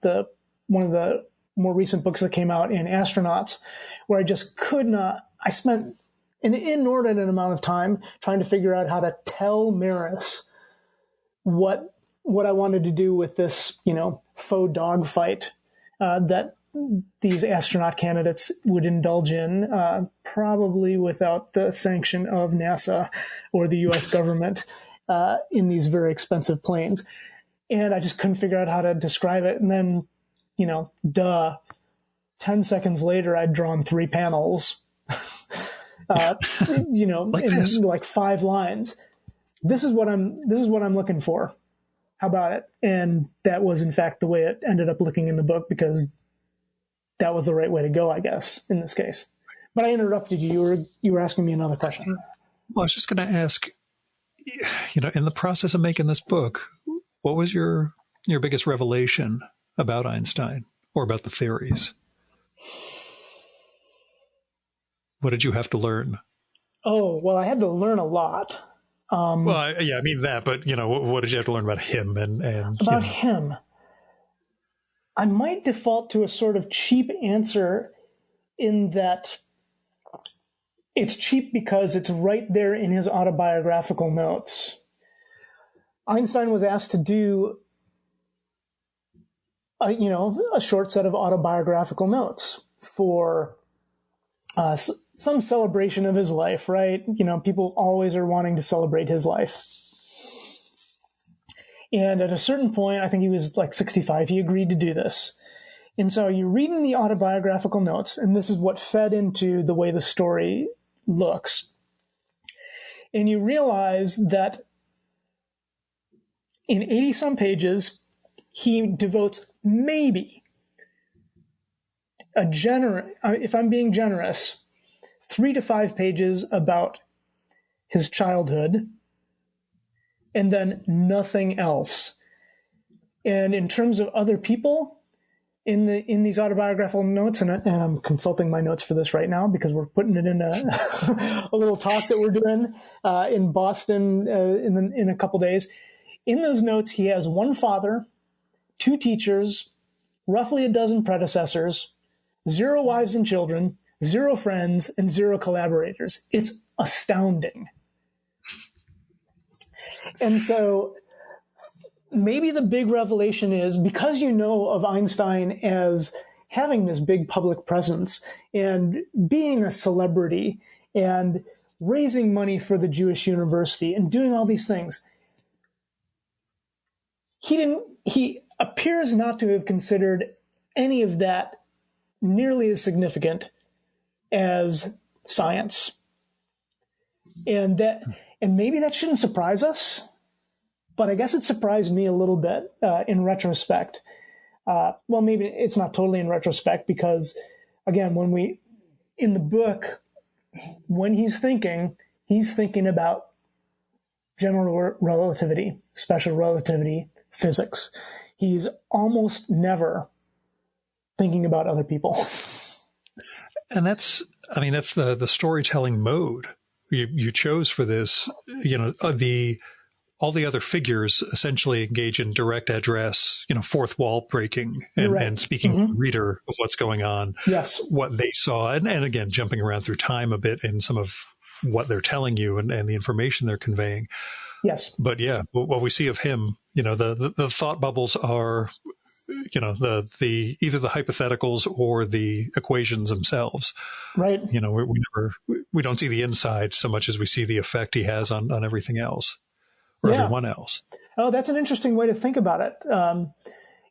one of the more recent books that came out in Astronauts, where I just could not. I spent an inordinate amount of time trying to figure out how to tell Maris what I wanted to do with this, faux dogfight that these astronaut candidates would indulge in, probably without the sanction of NASA or the U.S. government, in these very expensive planes. And I just couldn't figure out how to describe it. And then, 10 seconds later, I'd drawn 3 panels, in like 5 lines. This is what I'm looking for. How about it? And that was, in fact, the way it ended up looking in the book, because that was the right way to go, I guess, in this case. But I interrupted you. You were asking me another question. Well, I was just going to ask, in the process of making this book, what was your biggest revelation about Einstein or about the theories? What did you have to learn? Oh, well, I had to learn a lot. I mean that, but what did you have to learn about him and about him? I might default to a sort of cheap answer, in that it's cheap because it's right there in his autobiographical notes. Einstein was asked to do a short set of autobiographical notes for some celebration of his life, right? People always are wanting to celebrate his life. And at a certain point, I think he was like 65, he agreed to do this. And so you're reading the autobiographical notes, and this is what fed into the way the story looks. And you realize that in 80-some pages, he devotes maybe if I'm being generous, 3 to 5 pages about his childhood, and then nothing else. And in terms of other people in these autobiographical notes, and I'm consulting my notes for this right now because we're putting it in a little talk that we're doing in Boston in a couple days. In those notes, he has 1 father, 2 teachers, roughly a dozen predecessors, 0 wives and children, 0 friends, and 0 collaborators. It's astounding. And so maybe the big revelation is, because of Einstein as having this big public presence and being a celebrity and raising money for the Jewish university and doing all these things, he appears not to have considered any of that nearly as significant as science. And maybe that shouldn't surprise us, but I guess it surprised me a little bit in retrospect. Well, maybe it's not totally in retrospect, because again, in the book, when he's thinking about general relativity, special relativity, physics. He's almost never thinking about other people. And that's the storytelling mode you chose for this. All the other figures essentially engage in direct address, fourth wall breaking and speaking to the reader of what's going on. Yes. What they saw. And again, jumping around through time a bit in some of what they're telling you and the information they're conveying. Yes. But yeah, what we see of him, the thought bubbles are, the either the hypotheticals or the equations themselves. Right. We don't see the inside so much as we see the effect he has on everything else or everyone else. Oh, that's an interesting way to think about it.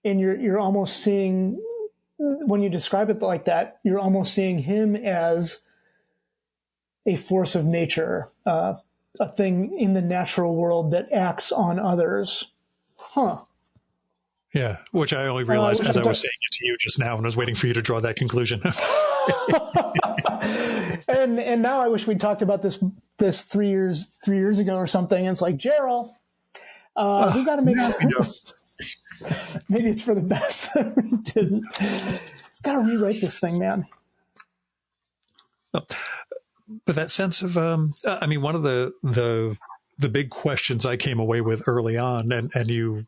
And you're almost seeing, when you describe it like that, you're almost seeing him as a force of nature, a thing in the natural world that acts on others. Huh. Yeah, which I only realized as I was saying it to you just now, and I was waiting for you to draw that conclusion. and now I wish we'd talked about this 3 years ago or something. And it's like, Gerald, we got to make maybe it's for the best that we didn't. Got to rewrite this thing, man. But that sense of, one of the big questions I came away with early on, and you.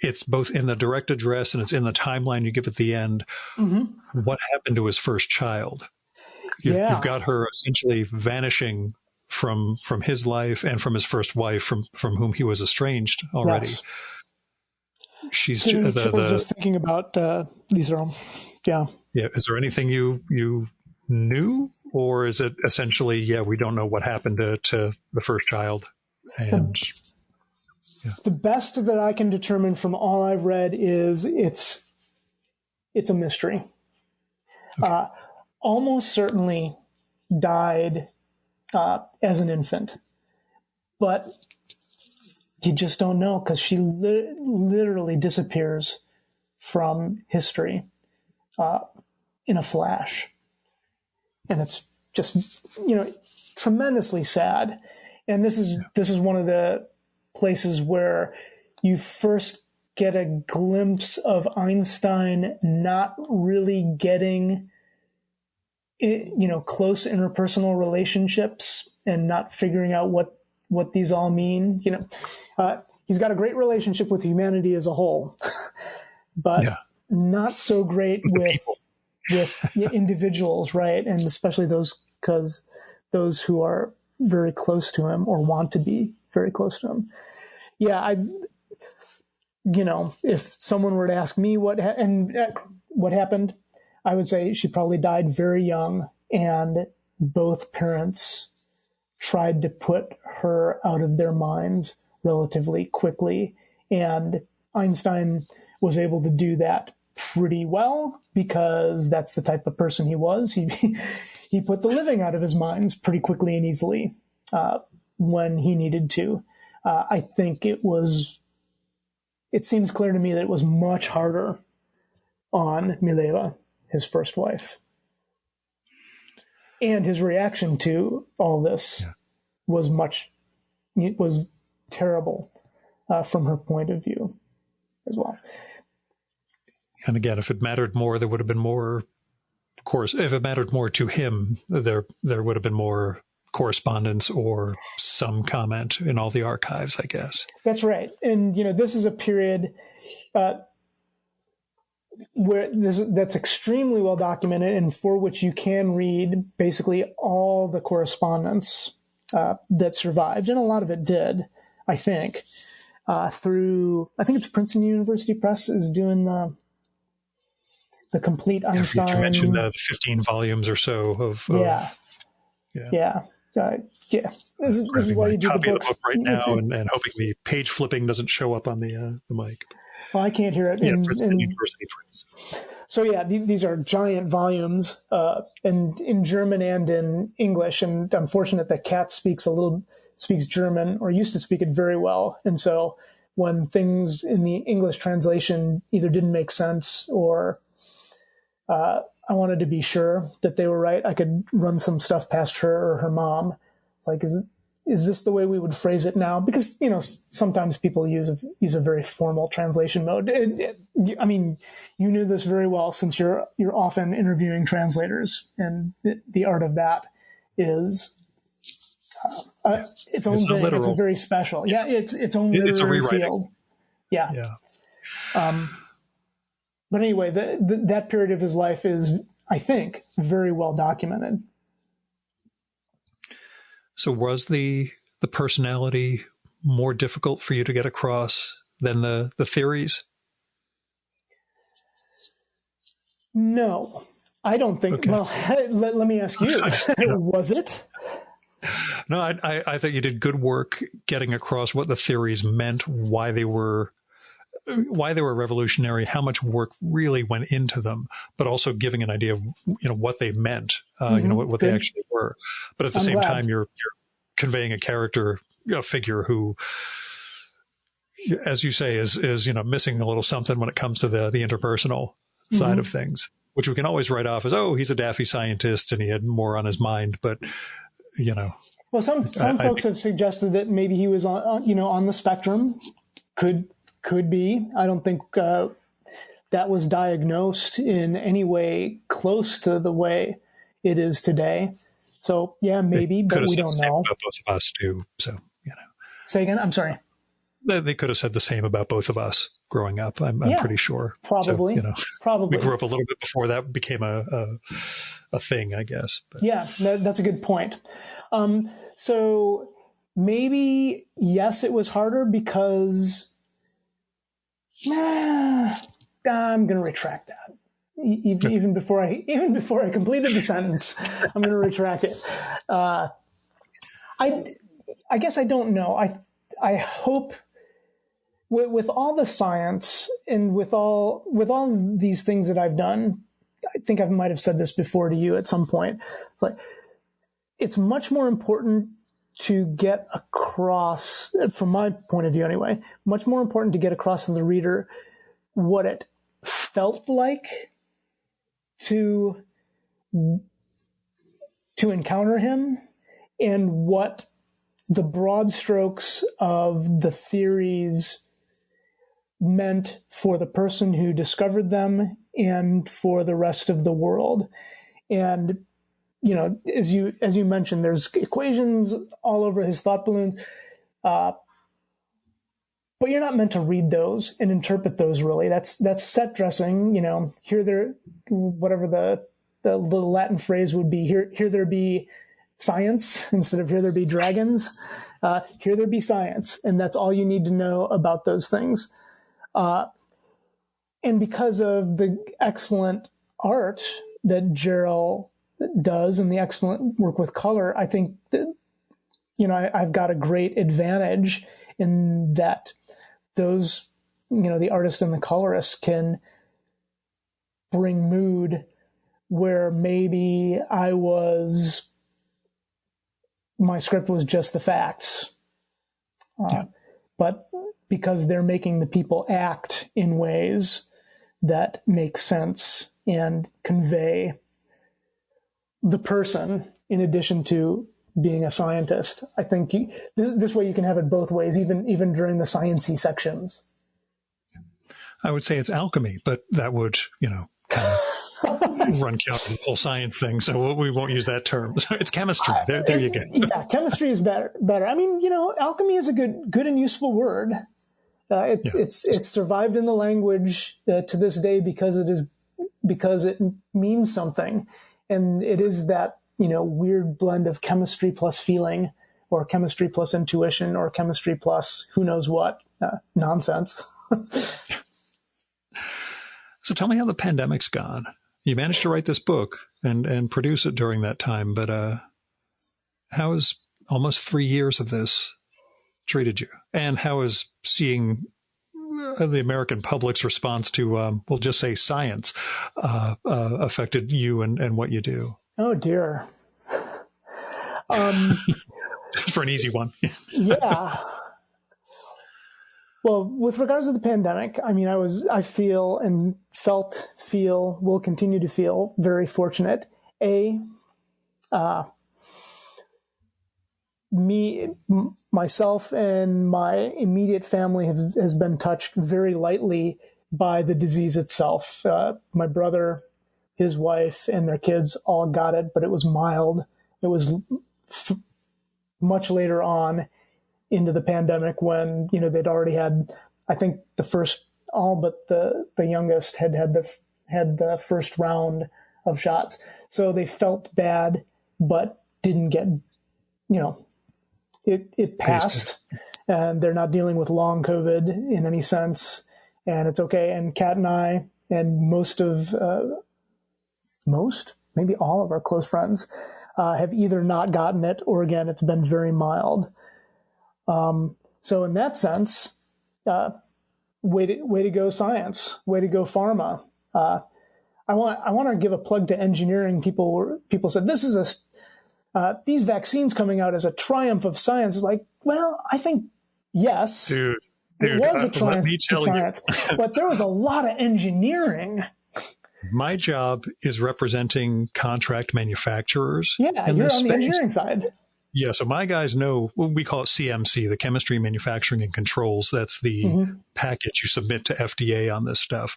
It's both in the direct address and it's in the timeline you give at the end. Mm-hmm. What happened to his first child? You've got her essentially vanishing from his life and from his first wife, from whom he was estranged already. Yes. She's just thinking about these are all, yeah. Yeah. Is there anything you knew, or is it essentially, we don't know what happened to the first child? And the best that I can determine from all I've read is it's a mystery. Okay. Almost certainly died as an infant, but you just don't know, because she literally disappears from history in a flash. And it's just, tremendously sad. And this is one of the places where you first get a glimpse of Einstein not really getting, close interpersonal relationships and not figuring out what these all mean. He's got a great relationship with humanity as a whole, but not so great with individuals, right? And especially those who are very close to him or want to be very close to him. Yeah, if someone were to ask me what happened, I would say she probably died very young, and both parents tried to put her out of their minds relatively quickly. And Einstein was able to do that pretty well, because that's the type of person he was. He put the living out of his minds pretty quickly and easily when he needed to. I think it seems clear to me that it was much harder on Mileva, his first wife. And his reaction to all this was terrible from her point of view as well. And again, if it mattered more, there would have been more. Of course, if it mattered more to him, there would have been more correspondence or some comment in all the archives, I guess. That's right. And, this is a period where that's extremely well documented, and for which you can read basically all the correspondence that survived. And a lot of it did, I think, I think it's Princeton University Press is doing the complete Einstein. You mentioned the 15 volumes or so of. This is why you do the books. Book right now, and hoping the page flipping doesn't show up on the mic. Well, I can't hear it. Princeton University Press. So these are giant volumes, and in German and in English. And I'm fortunate that Kat speaks German, or used to speak it very well. And so when things in the English translation either didn't make sense, or I wanted to be sure that they were right, I could run some stuff past her or her mom. It's like, is this the way we would phrase it now? Because, sometimes people use a very formal translation mode. I mean, you knew this very well, since you're often interviewing translators, and the art of that is its own thing. Literal. It's a very special. Yeah, it's its own literary field. Yeah. But anyway, that period of his life is, I think, very well documented. So was the personality more difficult for you to get across than the theories? No, I don't think. Okay. Well, let me ask you, was it? No, I thought you did good work getting across what the theories meant, why they were revolutionary, how much work really went into them, but also giving an idea of what they meant, what they actually were. But at the same time, you're conveying a figure who, as you say, is missing a little something when it comes to the interpersonal side of things, which we can always write off as, he's a daffy scientist and he had more on his mind, but Well, some folks have suggested that maybe he was on the spectrum. Could be. I don't think that was diagnosed in any way close to the way it is today. So maybe, but we don't know. About both of us too. So Say again. I'm sorry. They could have said the same about both of us growing up. I'm pretty sure. Probably. So, probably. We grew up a little bit before that became a thing, I guess. But. Yeah, that's a good point. So maybe, yes, it was harder because I'm going to retract that. Even before I completed the sentence, I'm going to retract it. I guess I don't know. I hope with all the science and with all these things that I've done, I think I might have said this before to you at some point. It's like, it's much more important to get across, from my point of view anyway, much more important to get across to the reader what it felt like to encounter him and what the broad strokes of the theories meant for the person who discovered them and for the rest of the world. And, you know, as you mentioned, there's equations all over his thought balloons, but you're not meant to read those and interpret those, really. That's set dressing. You know, here there, whatever the Latin phrase would be, here there be science instead of here there be dragons. Here there be science, and that's all you need to know about those things. And because of the excellent art that Gerald does and the excellent work with color, I think that, you know, I've got a great advantage in that those, you know, the artist and the colorist can bring mood where maybe my script was just the facts. But because they're making the people act in ways that make sense and convey the person in addition to being a scientist. I think this way you can have it both ways, even during the sciencey sections. I would say it's alchemy, but that would, you know, kind of run counter to the whole science thing. So we won't use that term. So it's chemistry. There you go. Yeah, chemistry is better. I mean, you know, alchemy is a good and useful word. It's survived in the language to this day because it means something, and it is that, you know, weird blend of chemistry plus feeling, or chemistry plus intuition, or chemistry plus who knows what nonsense. So tell me how the pandemic's gone. You managed to write this book and produce it during that time, but how has almost 3 years of this treated you? And how is seeing the American public's response to, we'll just say science, affected you and what you do? Oh, dear. For an easy one. Yeah. Well, with regards to the pandemic, I mean, I feel and will continue to feel very fortunate. Myself and my immediate family has been touched very lightly by the disease itself. My brother, his wife, and their kids all got it, but it was mild. It was much later on into the pandemic when, you know, they'd already had, I think all but the youngest had the first round of shots. So they felt bad, but didn't get, you know, it passed, and they're not dealing with long COVID in any sense, and it's okay. And Kat and I, and maybe all of our close friends, have either not gotten it, or again, it's been very mild. So in that sense, way to go science, way to go pharma. I want to give a plug to engineering. People said this is these vaccines coming out as a triumph of science. It's like, well, I think yes, dude, it was a triumph of science, but there was a lot of engineering. My job is representing contract manufacturers. Yeah, you're on the engineering side. Yeah, so my guys know, we call it CMC, the Chemistry, Manufacturing, and Controls. That's the package you submit to FDA on this stuff.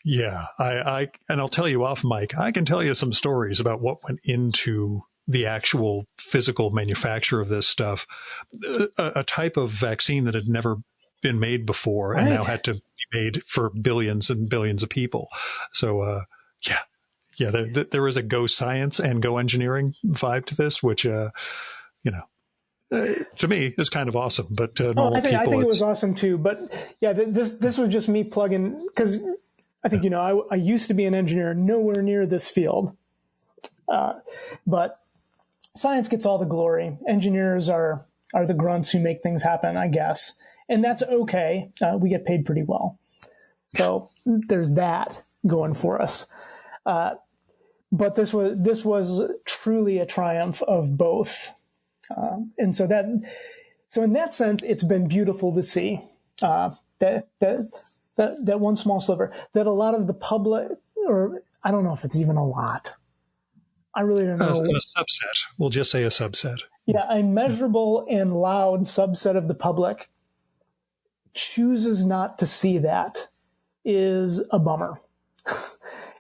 Yeah, and I'll tell you off mic, I can tell you some stories about what went into the actual physical manufacture of this stuff. A type of vaccine that had never been made before, and now had to be made for billions and billions of people. So, yeah, there is a go science and go engineering vibe to this, which, to me is kind of awesome, but to Oh, normal I think people, it was awesome too. But yeah, this was just me plugging, because I think, I used to be an engineer, nowhere near this field. But science gets all the glory. Engineers are the grunts who make things happen, I guess. And that's okay. We get paid pretty well. So there's that going for us. But this was truly a triumph of both. And so in that sense, it's been beautiful to see that one small sliver, that a lot of the public, or I don't know if it's even a lot. I really don't know. A subset. We'll just say a subset. Yeah, a measurable and loud subset of the public chooses not to see that is a bummer.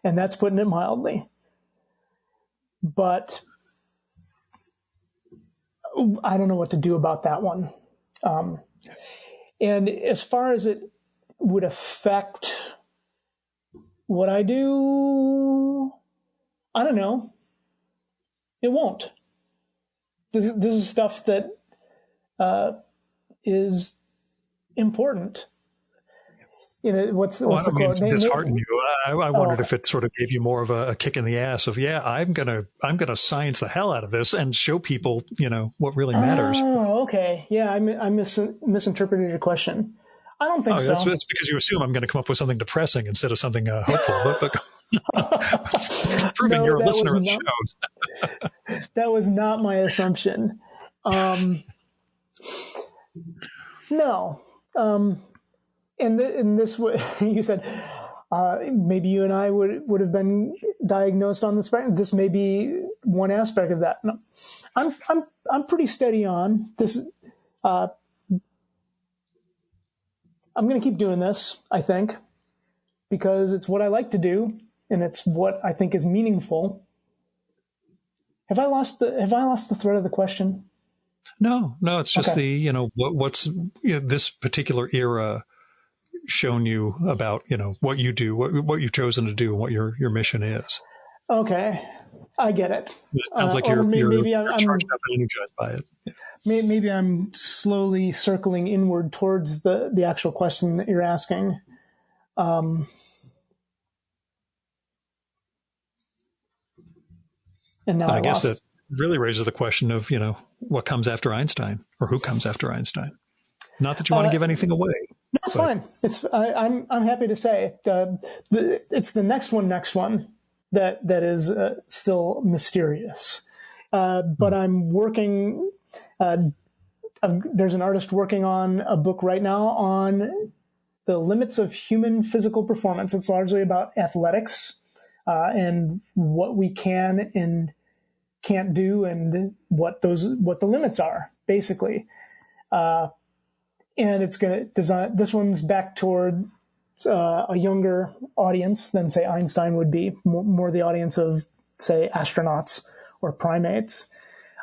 And that's putting it mildly. But I don't know what to do about that one. And as far as it would affect what I do, I don't know. It won't. This is stuff that is important. What's the quote? Dishearten you. I wondered if it sort of gave you more of a kick in the ass of, I'm gonna science the hell out of this and show people, what really matters. Oh, okay. Yeah, I misinterpreted your question. I don't think so. That's because you assume I'm going to come up with something depressing instead of something hopeful. But proving you're a listener of the shows. That was not my assumption. No. In this way, you said maybe you and I would have been diagnosed on the spectrum. This may be one aspect of that. No, I'm pretty steady on this. I'm going to keep doing this, I think, because it's what I like to do, and it's what I think is meaningful. Have I lost the thread of the question? No, it's just okay. What's this particular era shown you about, what you do, what you've chosen to do, and what your mission is. Okay, I get it. It sounds like you're charged up and energized by it. Yeah. Maybe I'm slowly circling inward towards the actual question that you're asking. And now I guess it really raises the question of, what comes after Einstein, or who comes after Einstein. Not that you want to give anything away. No, it's fine. I'm happy to say it's the next one that is still mysterious. But I'm working. There's an artist working on a book right now on the limits of human physical performance. It's largely about athletics and what we can and can't do, and what the limits are, basically. And it's going to design. This one's back toward a younger audience than, say, Einstein would be, more the audience of, say, astronauts or primates.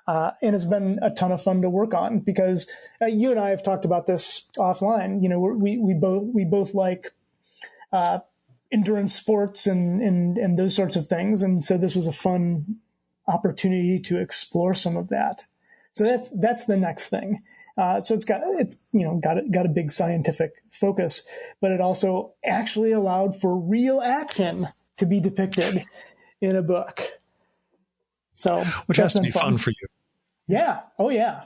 And it's been a ton of fun to work on, because you and I have talked about this offline. We both like endurance sports and those sorts of things, and so this was a fun opportunity to explore some of that. So that's the next thing. So it's got a big scientific focus, but it also actually allowed for real action to be depicted in a book. So which has to be fun for you. Yeah. Oh, yeah.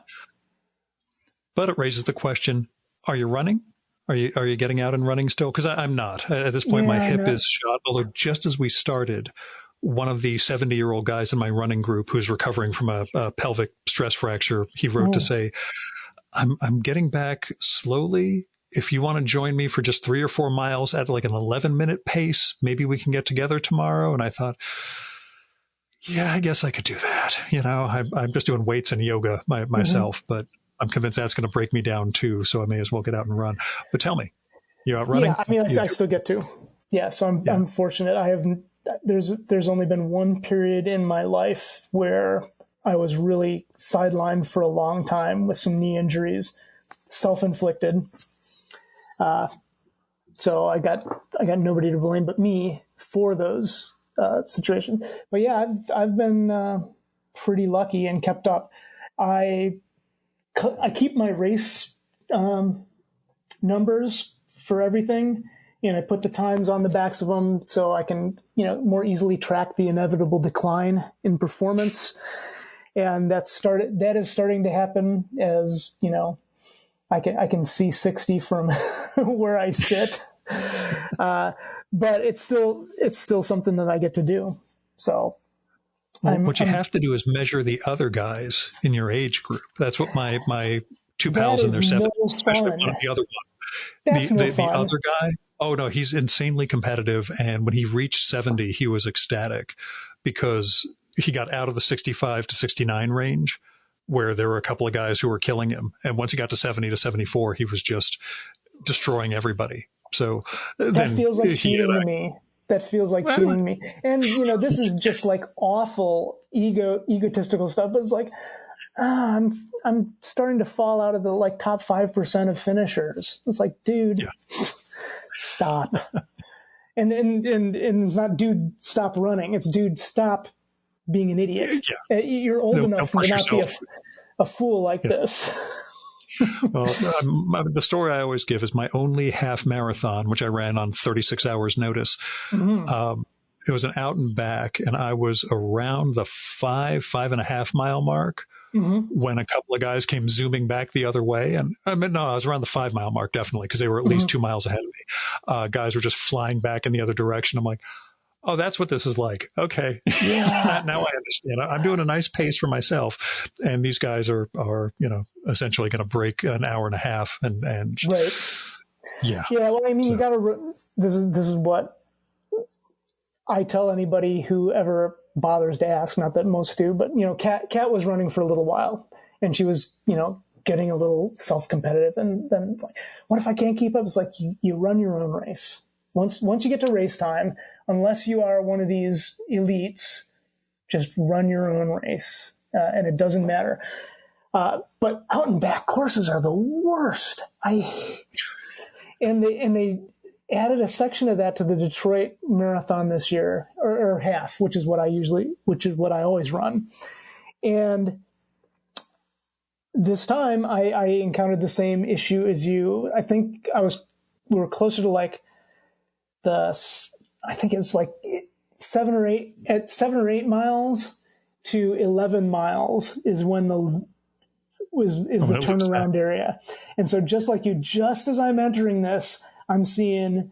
But it raises the question: are you running? Are you getting out and running still? Because I'm not. At this point, my hip is shot. Although just as we started, one of the 70-year-old guys in my running group who's recovering from a pelvic stress fracture, he wrote to say, I'm getting back slowly. If you want to join me for just 3 or 4 miles at like an 11-minute pace, maybe we can get together tomorrow. And I thought, yeah, I guess I could do that. I'm just doing weights and yoga myself, but I'm convinced that's going to break me down too. So I may as well get out and run. But tell me, you're out running? Yeah, I mean, I still get to. Yeah, so I'm fortunate. There's only been one period in my life where I was really sidelined for a long time with some knee injuries, self-inflicted. So I got nobody to blame but me for those situations. But yeah, I've been pretty lucky and kept up. I keep my race numbers for everything, and I put the times on the backs of them so I can, more easily track the inevitable decline in performance. And that is starting to happen as, I can see 60 from where I sit. But it's still something that I get to do. So what you have to do is measure the other guys in your age group. That's what my two pals in their 70s, especially the other one. That's no fun. The other guy, oh no, he's insanely competitive. And when he reached 70, he was ecstatic because he got out of the 65 to 69 range where there were a couple of guys who were killing him. And once he got to 70 to 74, he was just destroying everybody. So that feels like cheating to me. That feels like cheating to me. And, this is just like awful egotistical stuff, but it's like, I'm starting to fall out of the like top 5% of finishers. It's like, dude, stop. And it's not dude, stop running. It's dude, stop being an idiot. Yeah. You're old enough to not be a fool like this. Well, the story I always give is my only half marathon, which I ran on 36 hours notice. Mm-hmm. It was an out and back, and I was around the 5.5 mile mark. Mm-hmm. When a couple of guys came zooming back the other way. And I was around the 5 mile mark, definitely, because they were at least 2 miles ahead of me. Guys were just flying back in the other direction. I'm like, oh, that's what this is like. Okay. Yeah. Now I understand. I'm doing a nice pace for myself. And these guys are essentially going to break an hour and a half. And right. Yeah. Yeah. Well, I mean, you got to, this is what I tell anybody who ever bothers to ask, not that most do, but, Kat was running for a little while and she was, getting a little self-competitive. And then it's like, what if I can't keep up? It's like, you run your own race. Once you get to race time, unless you are one of these elites, just run your own race. And it doesn't matter. But out and back courses are the worst. And they added a section of that to the Detroit Marathon this year, or half, which is what I always run. And this time I encountered the same issue as you. I think we were closer to like I think it's like 7 or 8 miles to 11 miles is when the turnaround area. And so just like you, just as I'm entering this, I'm seeing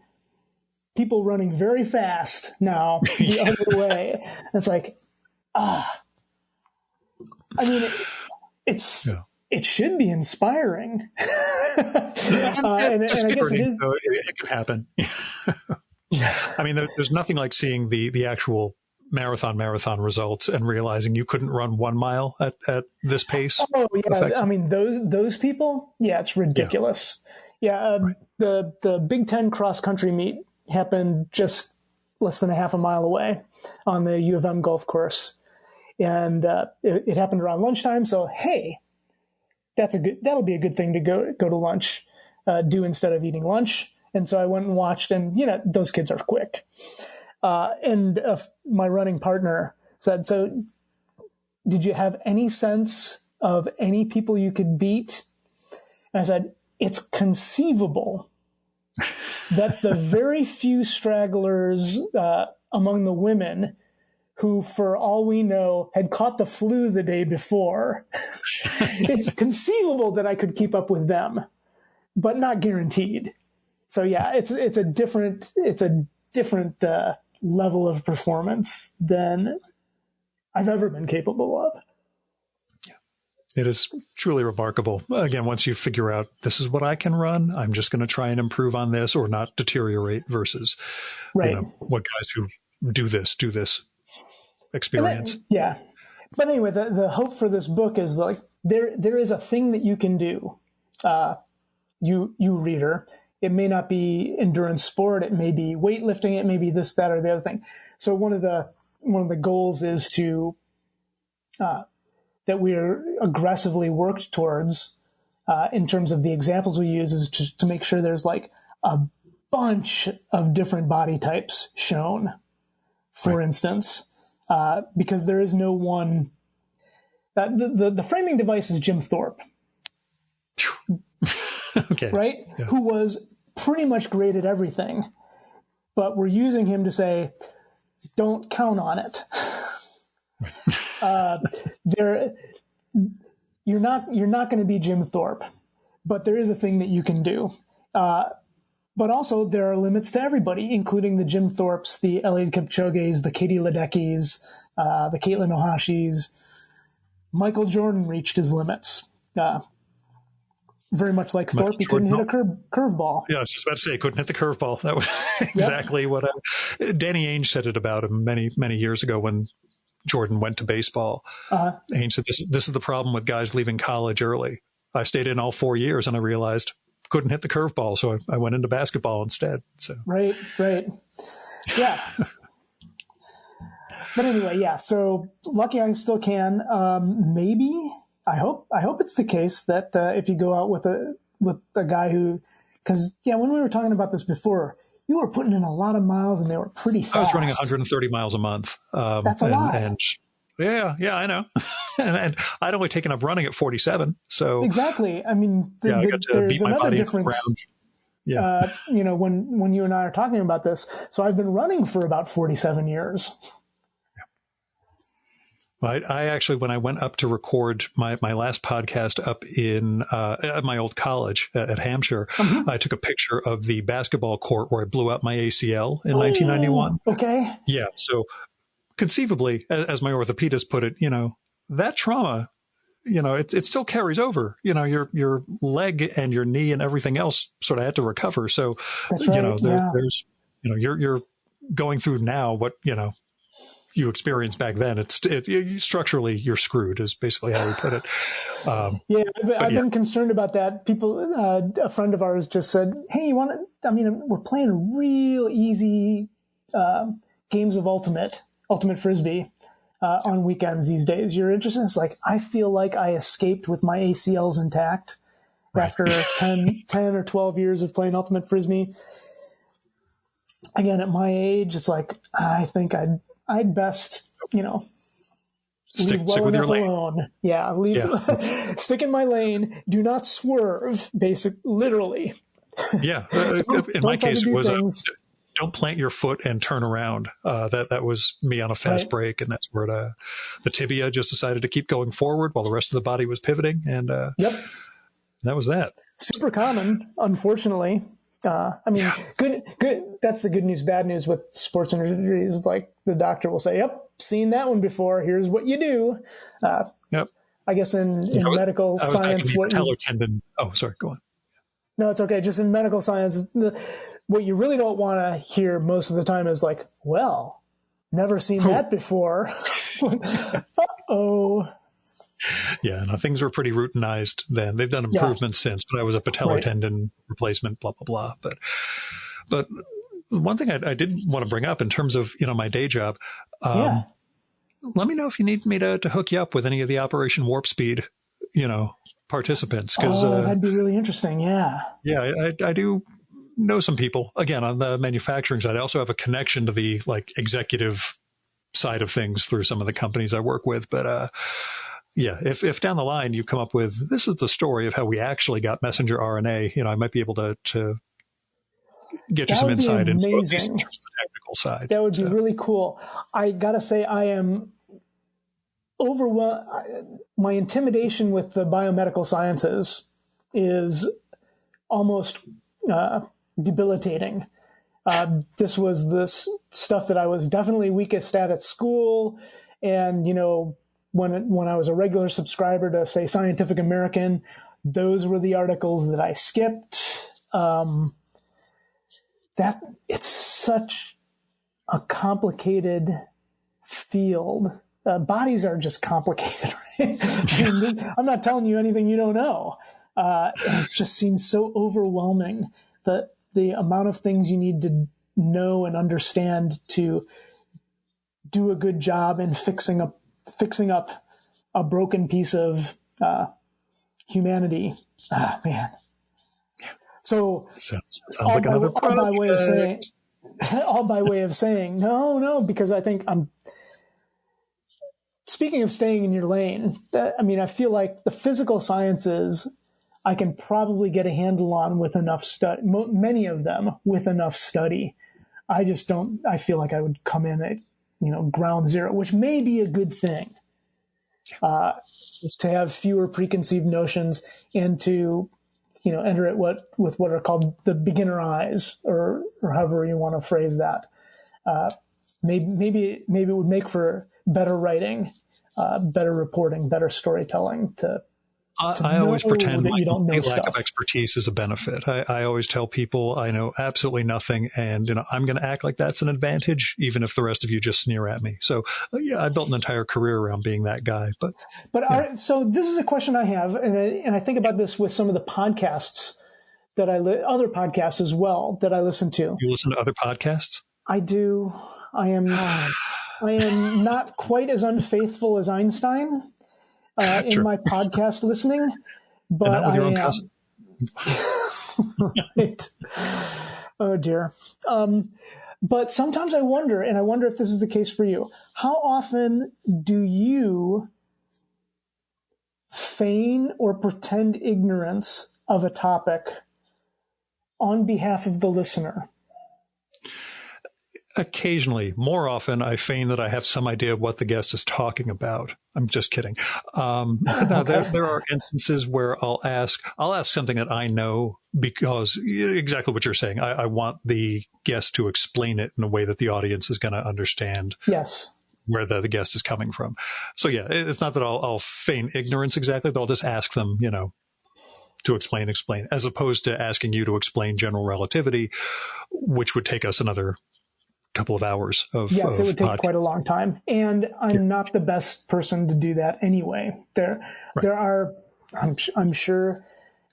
people running very fast now the other way. And it's like, I mean, it should be inspiring. And I guess it is. It can happen. I mean, there's nothing like seeing the actual marathon results and realizing you couldn't run 1 mile at this pace. Oh yeah, I mean those people. Yeah, it's ridiculous. Yeah, right. The Big Ten cross country meet happened just less than a half a mile away on the U of M golf course, and it happened around lunchtime. So hey, that'll be a good thing to go to lunch, do instead of eating lunch. And so I went and watched, and those kids are quick. And my running partner said, "So, did you have any sense of any people you could beat?" And I said, "It's conceivable that the very few stragglers among the women who, for all we know, had caught the flu the day before, it's conceivable that I could keep up with them, but not guaranteed." So yeah, it's a different level of performance than I've ever been capable of. Yeah, it is truly remarkable. Again, once you figure out this is what I can run, I'm just going to try and improve on this or not deteriorate versus, right. What guys who do this experience. Yeah. But anyway, the hope for this book is like, there is a thing that you can do, you reader. It may not be endurance sport. It may be weightlifting. It may be this, that, or the other thing. So one of the goals is to that we're aggressively worked towards in terms of the examples we use is to make sure there's like a bunch of different body types shown, for instance, because there is no one The framing device is Jim Thorpe. Okay. Right? Yeah. Who was pretty much great at everything, but we're using him to say, don't count on it. You're not going to be Jim Thorpe, but there is a thing that you can do. But also there are limits to everybody, including the Jim Thorpes, the Eliud Kipchoges, the Katie Ledeckis, the Caitlin Ohashis. Michael Jordan reached his limits. Very much like Thorpe, he couldn't hit a curveball. Yeah, I was just about to say, couldn't hit the curveball. That was exactly what Danny Ainge said it about him many, many years ago when Jordan went to baseball. Ainge said, this is the problem with guys leaving college early. I stayed in all 4 years and I realized couldn't hit the curveball, so I went into basketball instead. So Right. Yeah. But anyway, yeah, so lucky I still can. Maybe... I hope it's the case that if you go out with a guy who, because when we were talking about this before, you were putting in a lot of miles and they were pretty fast. I was running 130 miles a month. That's a lot. And yeah, I know. and I'd only taken up running at 47. So exactly. I mean, I got to there's beat my another body difference. Yeah. When you and I are talking about this, so I've been running for about 47 years. I actually, when I went up to record my last podcast up in at my old college at Hampshire, I took a picture of the basketball court where I blew out my ACL in 1991. Okay. Yeah. So conceivably, as my orthopedist put it, that trauma, it still carries over. Your leg and your knee and everything else sort of had to recover. So, that's right. There's, you're going through now what, you experienced back then. Structurally, you're screwed is basically how we put it. I've been concerned about that. People, a friend of ours just said, hey, we're playing real easy games of ultimate Frisbee on weekends these days. You're interested? It's like, I feel like I escaped with my ACLs intact after 10 or 12 years of playing ultimate Frisbee. Again, at my age, it's like, I think I'd best, stick with your lane. Alone. Yeah, stick in my lane. Do not swerve. Literally. Yeah. In my case, it was don't plant your foot and turn around. That was me on a fast break, and that's where the tibia just decided to keep going forward while the rest of the body was pivoting, and that was that. Super common, unfortunately. Good. That's the good news. Bad news with sports injuries, like the doctor will say, "Yep, seen that one before. Here's what you do." Yep. I guess in medical science, tendon. Oh, sorry. Go on. No, it's okay. Just in medical science, what you really don't want to hear most of the time is like, "Well, never seen that before." Uh-oh. Yeah, no, things were pretty routinized then. They've done improvements since, but I was a patellar tendon replacement, blah, blah, blah. But one thing I did want to bring up in terms of, my day job, let me know if you need me to hook you up with any of the Operation Warp Speed, participants. That'd be really interesting. Yeah. Yeah, I do know some people, again, on the manufacturing side. I also have a connection to the executive side of things through some of the companies I work with. But, if down the line you come up with, this is the story of how we actually got messenger RNA, I might be able to get you some insight into at least in terms of the technical side. That would be really cool. I got to say, I am overwhelmed. My intimidation with the biomedical sciences is almost debilitating. This was this stuff that I was definitely weakest at school. And, when I was a regular subscriber to, say, Scientific American, those were the articles that I skipped. That it's such a complicated field. Bodies are just complicated, right? I'm not telling you anything you don't know. It just seems so overwhelming, the amount of things you need to know and understand to do a good job in fixing up a broken piece of humanity. Man. So all by way of saying, no, because I think speaking of staying in your lane, I feel like the physical sciences I can probably get a handle on with enough study, many of them with enough study. I just don't, I feel like I would come in at, ground zero, which may be a good thing. Is to have fewer preconceived notions and to, enter it with what are called the beginner eyes, or however you want to phrase that. Maybe it would make for better writing, better reporting, better storytelling. I always pretend that you don't know lack stuff. of expertise is a benefit. I always tell people I know absolutely nothing, and I'm going to act like that's an advantage, even if the rest of you just sneer at me. So I built an entire career around being that guy. But so this is a question I have, and I think about this with some of the podcasts that other podcasts as well that I listen to. You listen to other podcasts? I do. I am not quite as unfaithful as Einstein in my podcast listening, but and not with your own cousin. Right. Oh dear. But sometimes I wonder if this is the case for you. How often do you feign or pretend ignorance of a topic on behalf of the listener? Occasionally. More often, I feign that I have some idea of what the guest is talking about. I'm just kidding. Now, there are instances where I'll ask something that I know because exactly what you're saying. I want the guest to explain it in a way that the audience is going to understand. Yes. Where the guest is coming from. So yeah, it's not that I'll feign ignorance exactly, but I'll just ask them, to explain, as opposed to asking you to explain general relativity, which would take us another couple of hours of yes, it would take podcast. Quite a long time, and I'm not the best person to do that anyway. There are, I'm sure,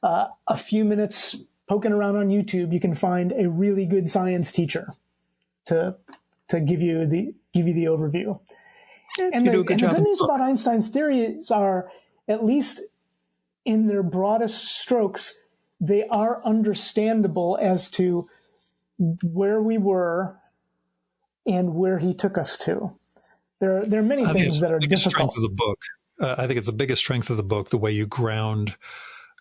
a few minutes poking around on YouTube, you can find a really good science teacher to give you the overview. And the good news about Einstein's theories are, at least in their broadest strokes, they are understandable as to where we were and where he took us to. There are many things that are difficult. Strength of the book. I think it's the biggest strength of the book, the way you ground,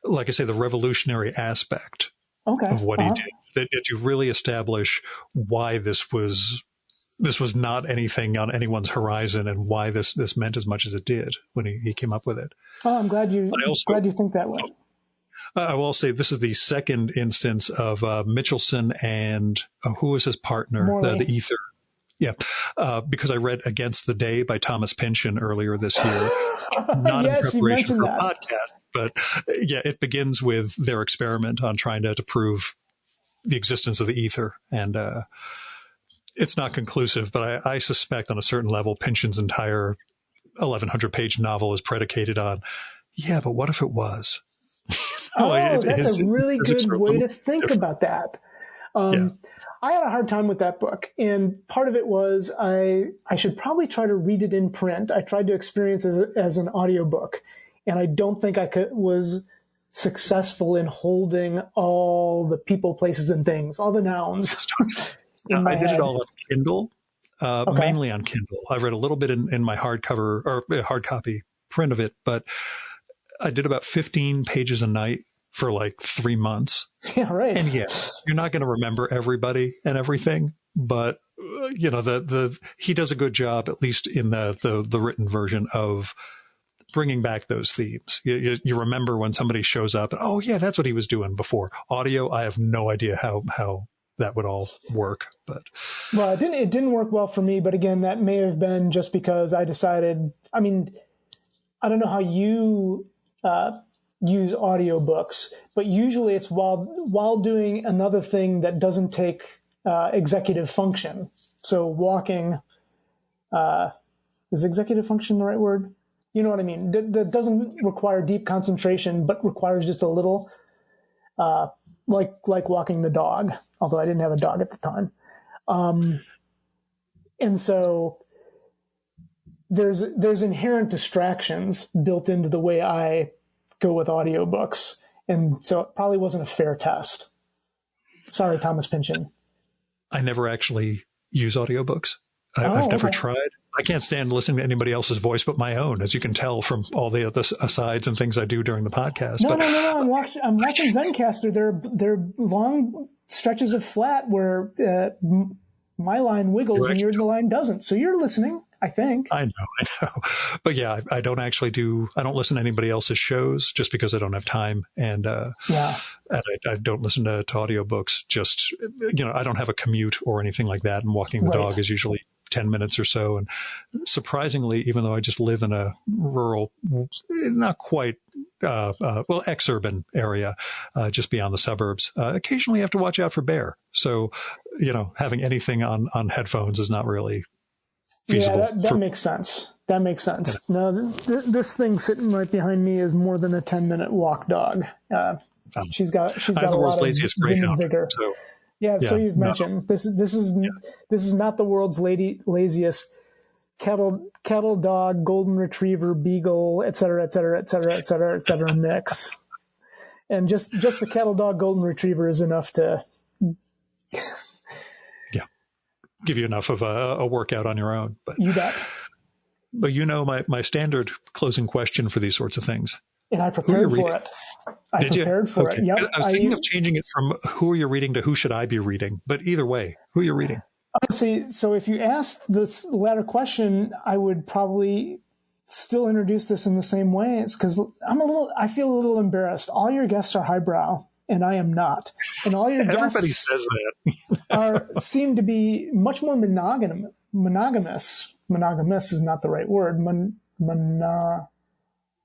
like I say, the revolutionary aspect of what he did. That you really establish why this was not anything on anyone's horizon, and why this meant as much as it did when he came up with it. Oh, I'm glad you think that way. I will say this is the second instance of Michelson and who was his partner, the Ether. Yeah, because I read Against the Day by Thomas Pynchon earlier this year. Not in preparation for a podcast, but yeah, it begins with their experiment on trying to prove the existence of the ether. And it's not conclusive, but I suspect on a certain level, Pynchon's entire 1,100-page novel is predicated on, yeah, but what if it was? That's a really good way to think about that. I had a hard time with that book, and part of it was I should probably try to read it in print. I tried to experience it as an audiobook, and I don't think I was successful in holding all the people, places, and things, all the nouns. I did it all on Kindle, mainly on Kindle. I read a little bit in my hardcover or hard copy print of it, but I did about 15 pages a night for like 3 months. Yeah, right. And yeah, you're not going to remember everybody and everything, but he does a good job, at least in the written version, of bringing back those themes. You remember when somebody shows up, and, oh yeah, that's what he was doing before. Audio, I have no idea how that would all work, but well, it didn't work well for me. But again, that may have been just because I decided. I mean, I don't know how you use audiobooks, but usually it's while doing another thing that doesn't take executive function. So walking, is executive function the right word? You know what I mean? That doesn't require deep concentration, but requires just a little, like walking the dog, although I didn't have a dog at the time. And so there's inherent distractions built into the way I go with audiobooks. And so it probably wasn't a fair test. Sorry, Thomas Pynchon. I never actually use audiobooks. I've never tried. I can't stand listening to anybody else's voice but my own, as you can tell from all the other asides and things I do during the podcast. No. I'm watching Zencaster. There are long stretches of flat where my line wiggles and your line doesn't. So you're listening, I think. I know. But yeah, I don't listen to anybody else's shows just because I don't have time. And, and I don't listen to audiobooks. Just, I don't have a commute or anything like that. And walking the dog is usually 10 minutes or so. And surprisingly, even though I just live in a rural, not quite, ex-urban area, just beyond the suburbs, occasionally I have to watch out for bear. So, having anything on headphones is not really feasible. Yeah, that makes sense. That makes sense. Yeah. No, this thing sitting right behind me is more than a 10-minute walk dog. She's got a lot of vigor. So you've mentioned this is not the world's laziest kettle dog, golden retriever, beagle, et cetera, mix. And just the kettle dog, golden retriever is enough to give you enough of a workout on your own. But you bet. But my standard closing question for these sorts of things. And I prepared for it. Did you? Yep. I was thinking of changing it from who are you reading to who should I be reading? But either way, who are you reading? Honestly, so if you asked this latter question, I would probably still introduce this in the same way. It's because I feel a little embarrassed. All your guests are highbrow, and I am not. And all your everybody guests says that seem to be much more monogamous. Monogamous is not the right word.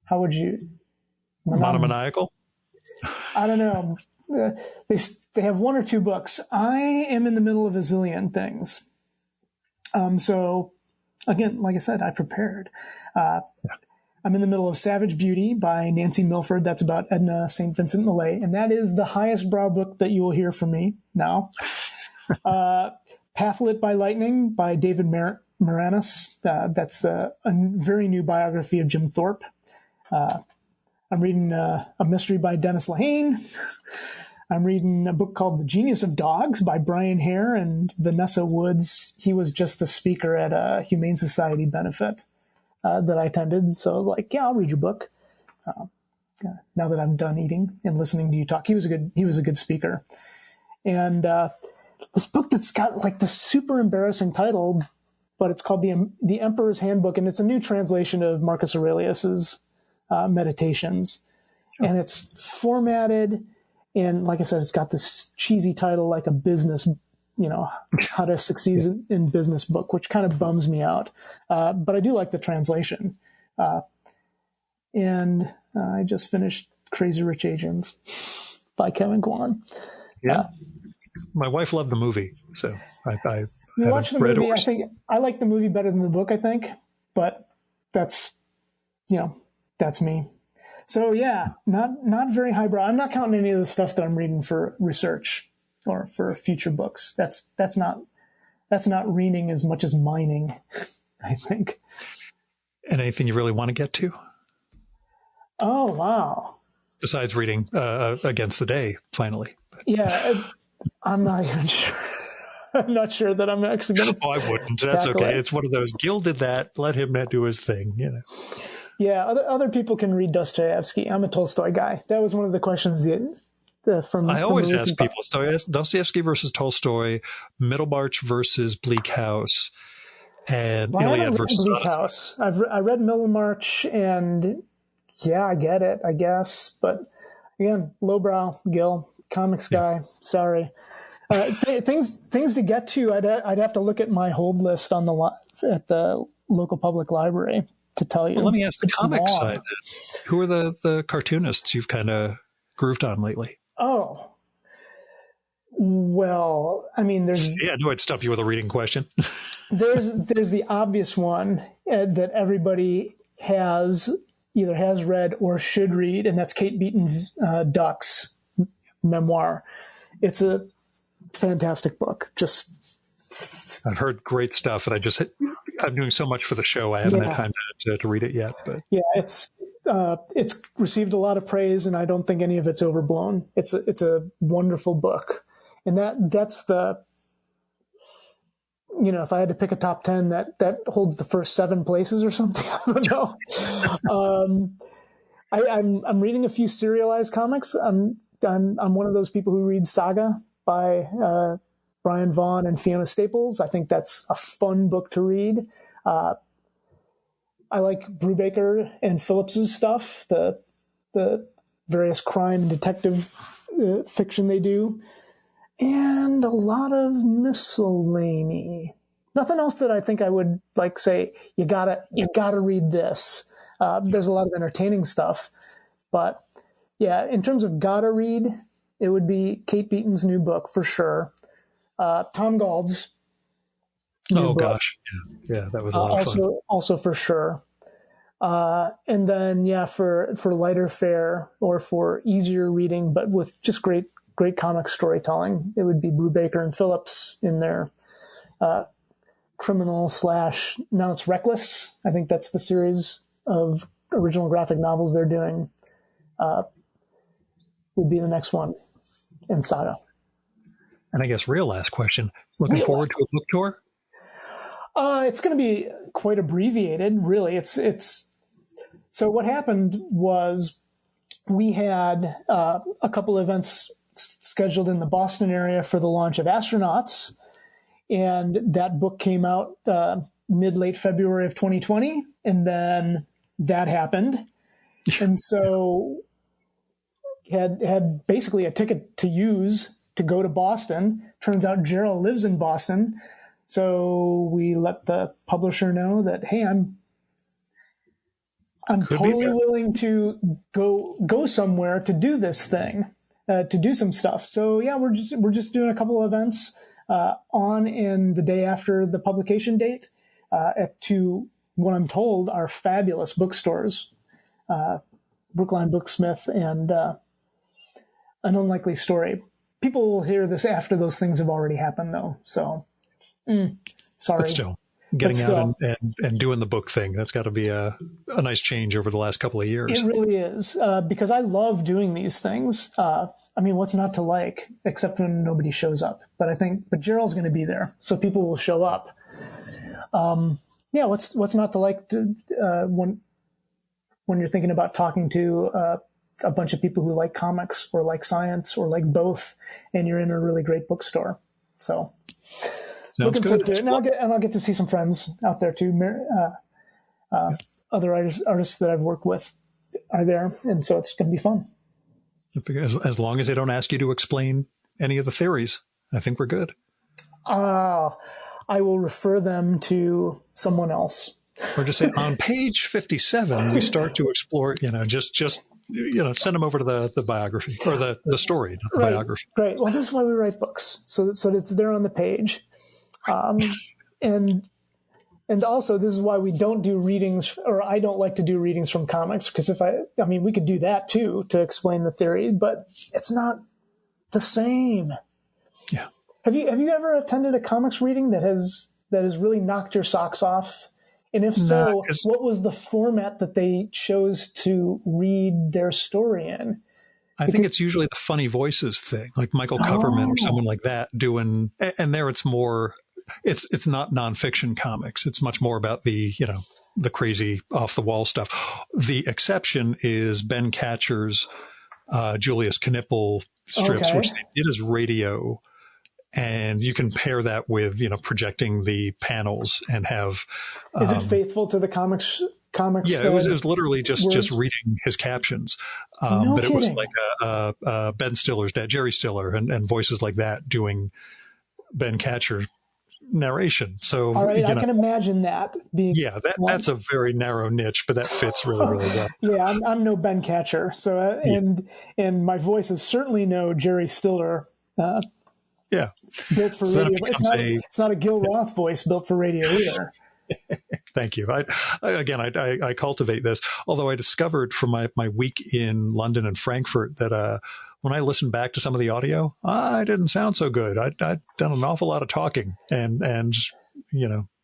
How would you? Monomaniacal? I don't know. They have one or two books. I am in the middle of a zillion things. So again, like I said, I prepared. I'm in the middle of Savage Beauty by Nancy Milford. That's about Edna St. Vincent Millay. And that is the highest brow book that you will hear from me now. Pathlit by Lightning by David Moranis. That's a very new biography of Jim Thorpe. I'm reading a mystery by Dennis Lehane. I'm reading a book called The Genius of Dogs by Brian Hare and Vanessa Woods. He was just the speaker at a Humane Society benefit that I attended. So I was like, yeah, I'll read your book. Now that I'm done eating and listening to you talk, he was a good speaker. And this book that's got like this super embarrassing title, but it's called The Emperor's Handbook, and it's a new translation of Marcus Aurelius's Meditations. And it's formatted, and like I said, it's got this cheesy title like a business, how to succeed in business book, which kind of bums me out. But I do like the translation. And I just finished Crazy Rich Asians by Kevin Kwan. Yeah. My wife loved the movie, so I watched the movie. I think I like the movie better than the book, I think, but that's me. So yeah, not very highbrow. I'm not counting any of the stuff that I'm reading for research or for future books. That's not reading as much as mining, I think. And anything you really want to get to? Oh, wow. Besides reading Against the Day, finally. Yeah, I'm not even sure. I'm not sure that I'm actually going to. Oh, I wouldn't. That's okay. It's one of those. Gil did that. Let him do his thing. Yeah, other people can read Dostoevsky. I'm a Tolstoy guy. That was one of the questions from. I always ask people: Dostoevsky versus Tolstoy, Middlemarch versus Bleak House, and Iliad versus Bleak House. I read Middlemarch, and yeah, I get it, I guess. But again, lowbrow, Gil, comics guy. Sorry. Things to get to. I'd have to look at my hold list on at the local public library to tell you. Well, let me ask the comic side. Who are the cartoonists you've kind of grooved on lately? Oh, well, I mean, there's. Yeah, I knew I'd stump you with a reading question. there's the obvious one that everybody either has read or should read, and that's Kate Beaton's Ducks memoir. It's a fantastic book. Just I've heard great stuff, and I'm doing so much for the show. I haven't had time to read it yet. But yeah, it's received a lot of praise, and I don't think any of it's overblown. It's a wonderful book, and that's the if I had to pick a top 10 that holds the first 7 places or something, I don't know. I'm reading a few serialized comics. I'm one of those people who reads Saga by Brian Vaughan and Fiona Staples. I think that's a fun book to read. I like Brubaker and Phillips's stuff, the various crime and detective fiction they do, and a lot of miscellany. Nothing else that I think I would like say you gotta read this. There's a lot of entertaining stuff, but yeah, in terms of gotta read, it would be Kate Beaton's new book for sure. Tom Gauld's new book. Gosh, yeah, that was a lot of fun. Also for sure. And then for lighter fare or for easier reading, but with just great comic storytelling, it would be Brubaker and Phillips in their criminal / now it's Reckless. I think that's the series of original graphic novels they're doing. Would be the next one in Saga. And I guess real last question. Looking forward to a book tour? It's going to be quite abbreviated, really. It's so what happened was we had a couple events scheduled in the Boston area for the launch of Astronauts, and that book came out mid-late February of 2020, and then that happened. And so had basically a ticket to use to go to Boston. Turns out Gerald lives in Boston. So we let the publisher know that, hey, I'm totally willing to go somewhere to do this thing, to do some stuff. So yeah, we're just doing a couple of events on and the day after the publication date at two, what I'm told are fabulous bookstores, Brookline Booksmith and An Unlikely Story. People will hear this after those things have already happened, though. So, sorry. But still, getting out and doing the book thing, that's got to be a nice change over the last couple of years. It really is, because I love doing these things. I mean, what's not to like, except when nobody shows up? But Gerald's going to be there, so people will show up. Yeah, what's not to like when you're thinking about talking to a bunch of people who like comics or like science or like both, and you're in a really great bookstore. So looking forward to it. And I'll get to see some friends out there too. Other artists that I've worked with are there, and so it's going to be fun. As long as they don't ask you to explain any of the theories, I think we're good. I will refer them to someone else. Or just say, on page 57, we start to explore, just send them over to the biography or the story, not the biography. Great. Well, this is why we write books, so it's there on the page. And also, this is why we don't do readings, or I don't like to do readings from comics, because we could do that too to explain the theory, but it's not the same. Yeah. Have you ever attended a comics reading that has really knocked your socks off? And if so, what was the format that they chose to read their story in? I think it's usually the funny voices thing, like Michael Kupperman or someone like that doing, and there it's more, it's not nonfiction comics. It's much more about the crazy off the wall stuff. The exception is Ben Catcher's Julius Knipple strips, which they did as radio. And you can pair that with, projecting the panels and have. Is it faithful to the comics? Yeah, it was literally just reading his captions. No but kidding. It was like Ben Stiller's dad, Jerry Stiller, and voices like that doing Ben Catcher narration. So, all right, I can imagine that being. Yeah, that's a very narrow niche, but that fits really, really well. Yeah, I'm no Ben Catcher, so and my voice is certainly no Jerry Stiller. Yeah. Built for radio. It's not a Gil Roth voice built for radio either. Thank you. I cultivate this, although I discovered from my week in London and Frankfurt that when I listened back to some of the audio, I didn't sound so good. I'd done an awful lot of talking and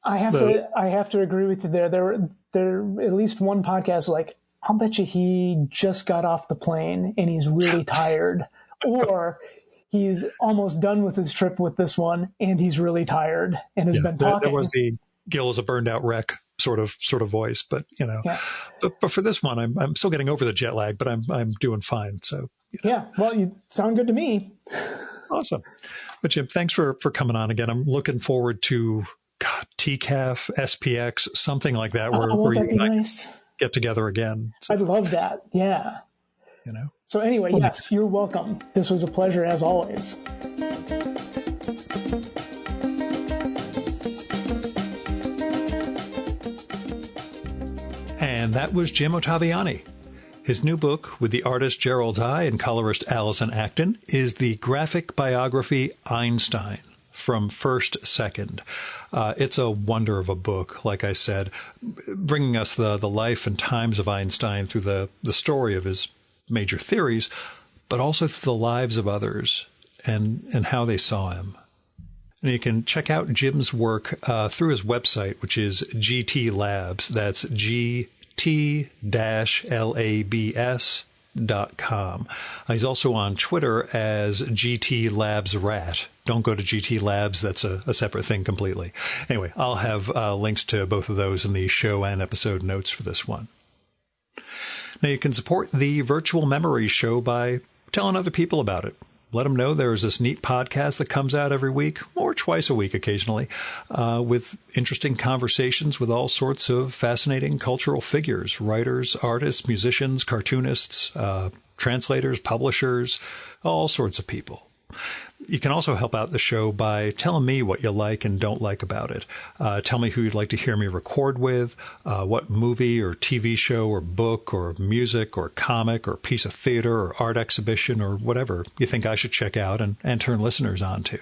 I have to agree with you there. There at least one podcast like, I'll bet you he just got off the plane and he's really tired, or he's almost done with his trip with this one, and he's really tired and has been talking. There was the Gil is a burned out wreck sort of voice, but but for this one, I'm still getting over the jet lag, but I'm doing fine. So yeah, well, you sound good to me. Awesome. But Jim, thanks for coming on again. I'm looking forward to TCAF, SPX, something like that, where you and I get together again. So, I'd love that. Yeah. So anyway, yes, you're welcome. This was a pleasure as always. And that was Jim Ottaviani. His new book with the artist Gerald Dye and colorist Allison Acton is the graphic biography Einstein, From First Second. It's a wonder of a book, like I said, bringing us the life and times of Einstein through the story of his major theories, but also through the lives of others and how they saw him. And you can check out Jim's work through his website, which is GT Labs. That's GT-LABS.com. He's also on Twitter as GT Labs Rat. Don't go to GT Labs. That's a separate thing completely. Anyway, I'll have links to both of those in the show and episode notes for this one. Now, you can support the Virtual Memories Show by telling other people about it. Let them know there's this neat podcast that comes out every week, or twice a week occasionally, with interesting conversations with all sorts of fascinating cultural figures, writers, artists, musicians, cartoonists, translators, publishers, all sorts of people. You can also help out the show by telling me what you like and don't like about it. Tell me who you'd like to hear me record with, what movie or TV show or book or music or comic or piece of theater or art exhibition or whatever you think I should check out and turn listeners on to.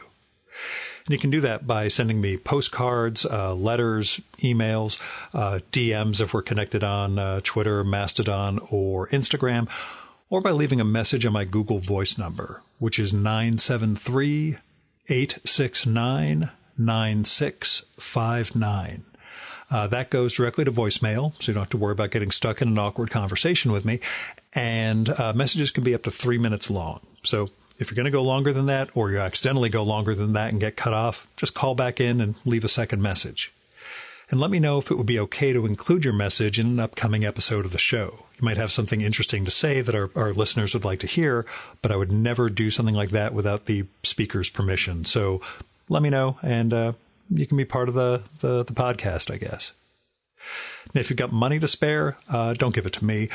And you can do that by sending me postcards, letters, emails, DMs if we're connected on Twitter, Mastodon, or Instagram, or by leaving a message on my Google Voice number, which is 973-869-9659. That goes directly to voicemail, so you don't have to worry about getting stuck in an awkward conversation with me. And messages can be up to 3 minutes long. So if you're going to go longer than that, or you accidentally go longer than that and get cut off, just call back in and leave a second message. And let me know if it would be okay to include your message in an upcoming episode of the show. You might have something interesting to say that our listeners would like to hear, but I would never do something like that without the speaker's permission. So let me know, and you can be part of the podcast, I guess. Now, if you've got money to spare, don't give it to me.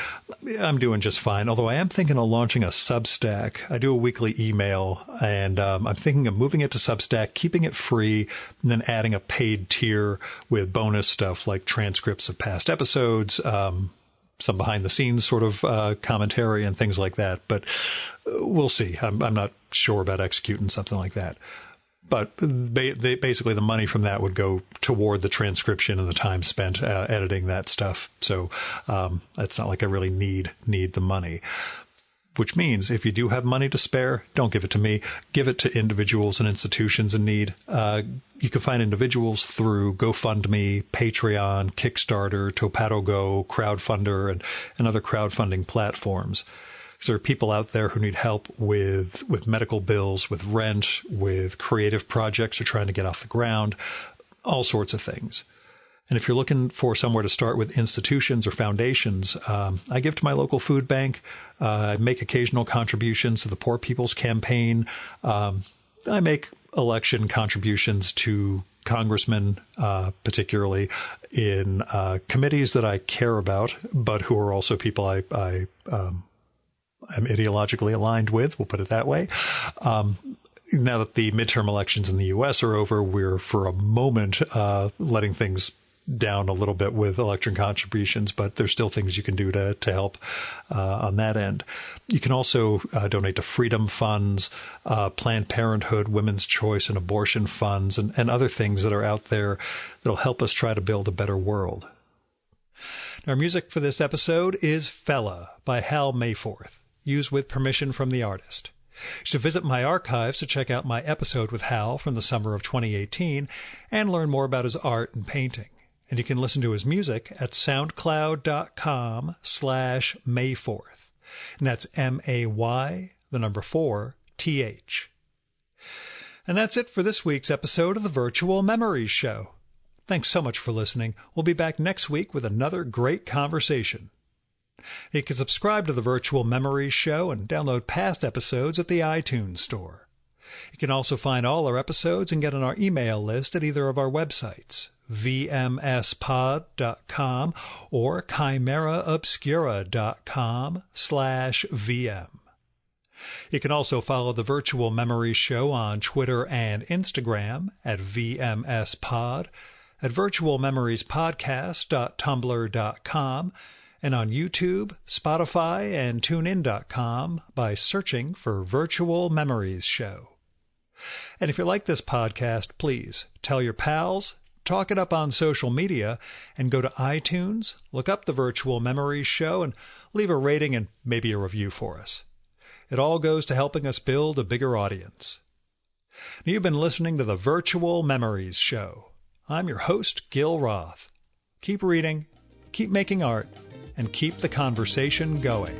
I'm doing just fine, although I am thinking of launching a Substack. I do a weekly email, and I'm thinking of moving it to Substack, keeping it free, and then adding a paid tier with bonus stuff like transcripts of past episodes, some behind-the-scenes sort of commentary and things like that. But we'll see. I'm not sure about executing something like that. But basically, the money from that would go toward the transcription and the time spent editing that stuff. So it's not like I really need the money. Which means if you do have money to spare, don't give it to me. Give it to individuals and institutions in need. You can find individuals through GoFundMe, Patreon, Kickstarter, Topato.go, Crowdfunder, and other crowdfunding platforms. There are people out there who need help with medical bills, with rent, with creative projects they're trying to get off the ground, all sorts of things. And if you're looking for somewhere to start with institutions or foundations, I give to my local food bank. I make occasional contributions to the Poor People's Campaign. I make election contributions to congressmen, particularly in committees that I care about, but who are also people I'm ideologically aligned with, we'll put it that way. Now that the midterm elections in the U.S. are over, we're for a moment letting things down a little bit with election contributions, but there's still things you can do to help on that end. You can also donate to freedom funds, Planned Parenthood, Women's Choice and Abortion funds, and other things that are out there that'll help us try to build a better world. Our music for this episode is Fella by Hal Mayforth, used with permission from the artist. You should visit my archives to check out my episode with Hal from the summer of 2018 and learn more about his art and painting. And you can listen to his music at soundcloud.com/Mayforth. And that's MAY, the number 4, TH. And that's it for this week's episode of the Virtual Memories Show. Thanks so much for listening. We'll be back next week with another great conversation. You can subscribe to the Virtual Memories Show and download past episodes at the iTunes Store. You can also find all our episodes and get on our email list at either of our websites, vmspod.com or chimeraobscura.com/vm. You can also follow the Virtual Memories Show on Twitter and Instagram at vmspod, at virtualmemoriespodcast.tumblr.com, and on YouTube, Spotify, and TuneIn.com by searching for Virtual Memories Show. And if you like this podcast, please tell your pals, talk it up on social media, and go to iTunes, look up the Virtual Memories Show, and leave a rating and maybe a review for us. It all goes to helping us build a bigger audience. You've been listening to the Virtual Memories Show. I'm your host, Gil Roth. Keep reading, keep making art, and keep the conversation going.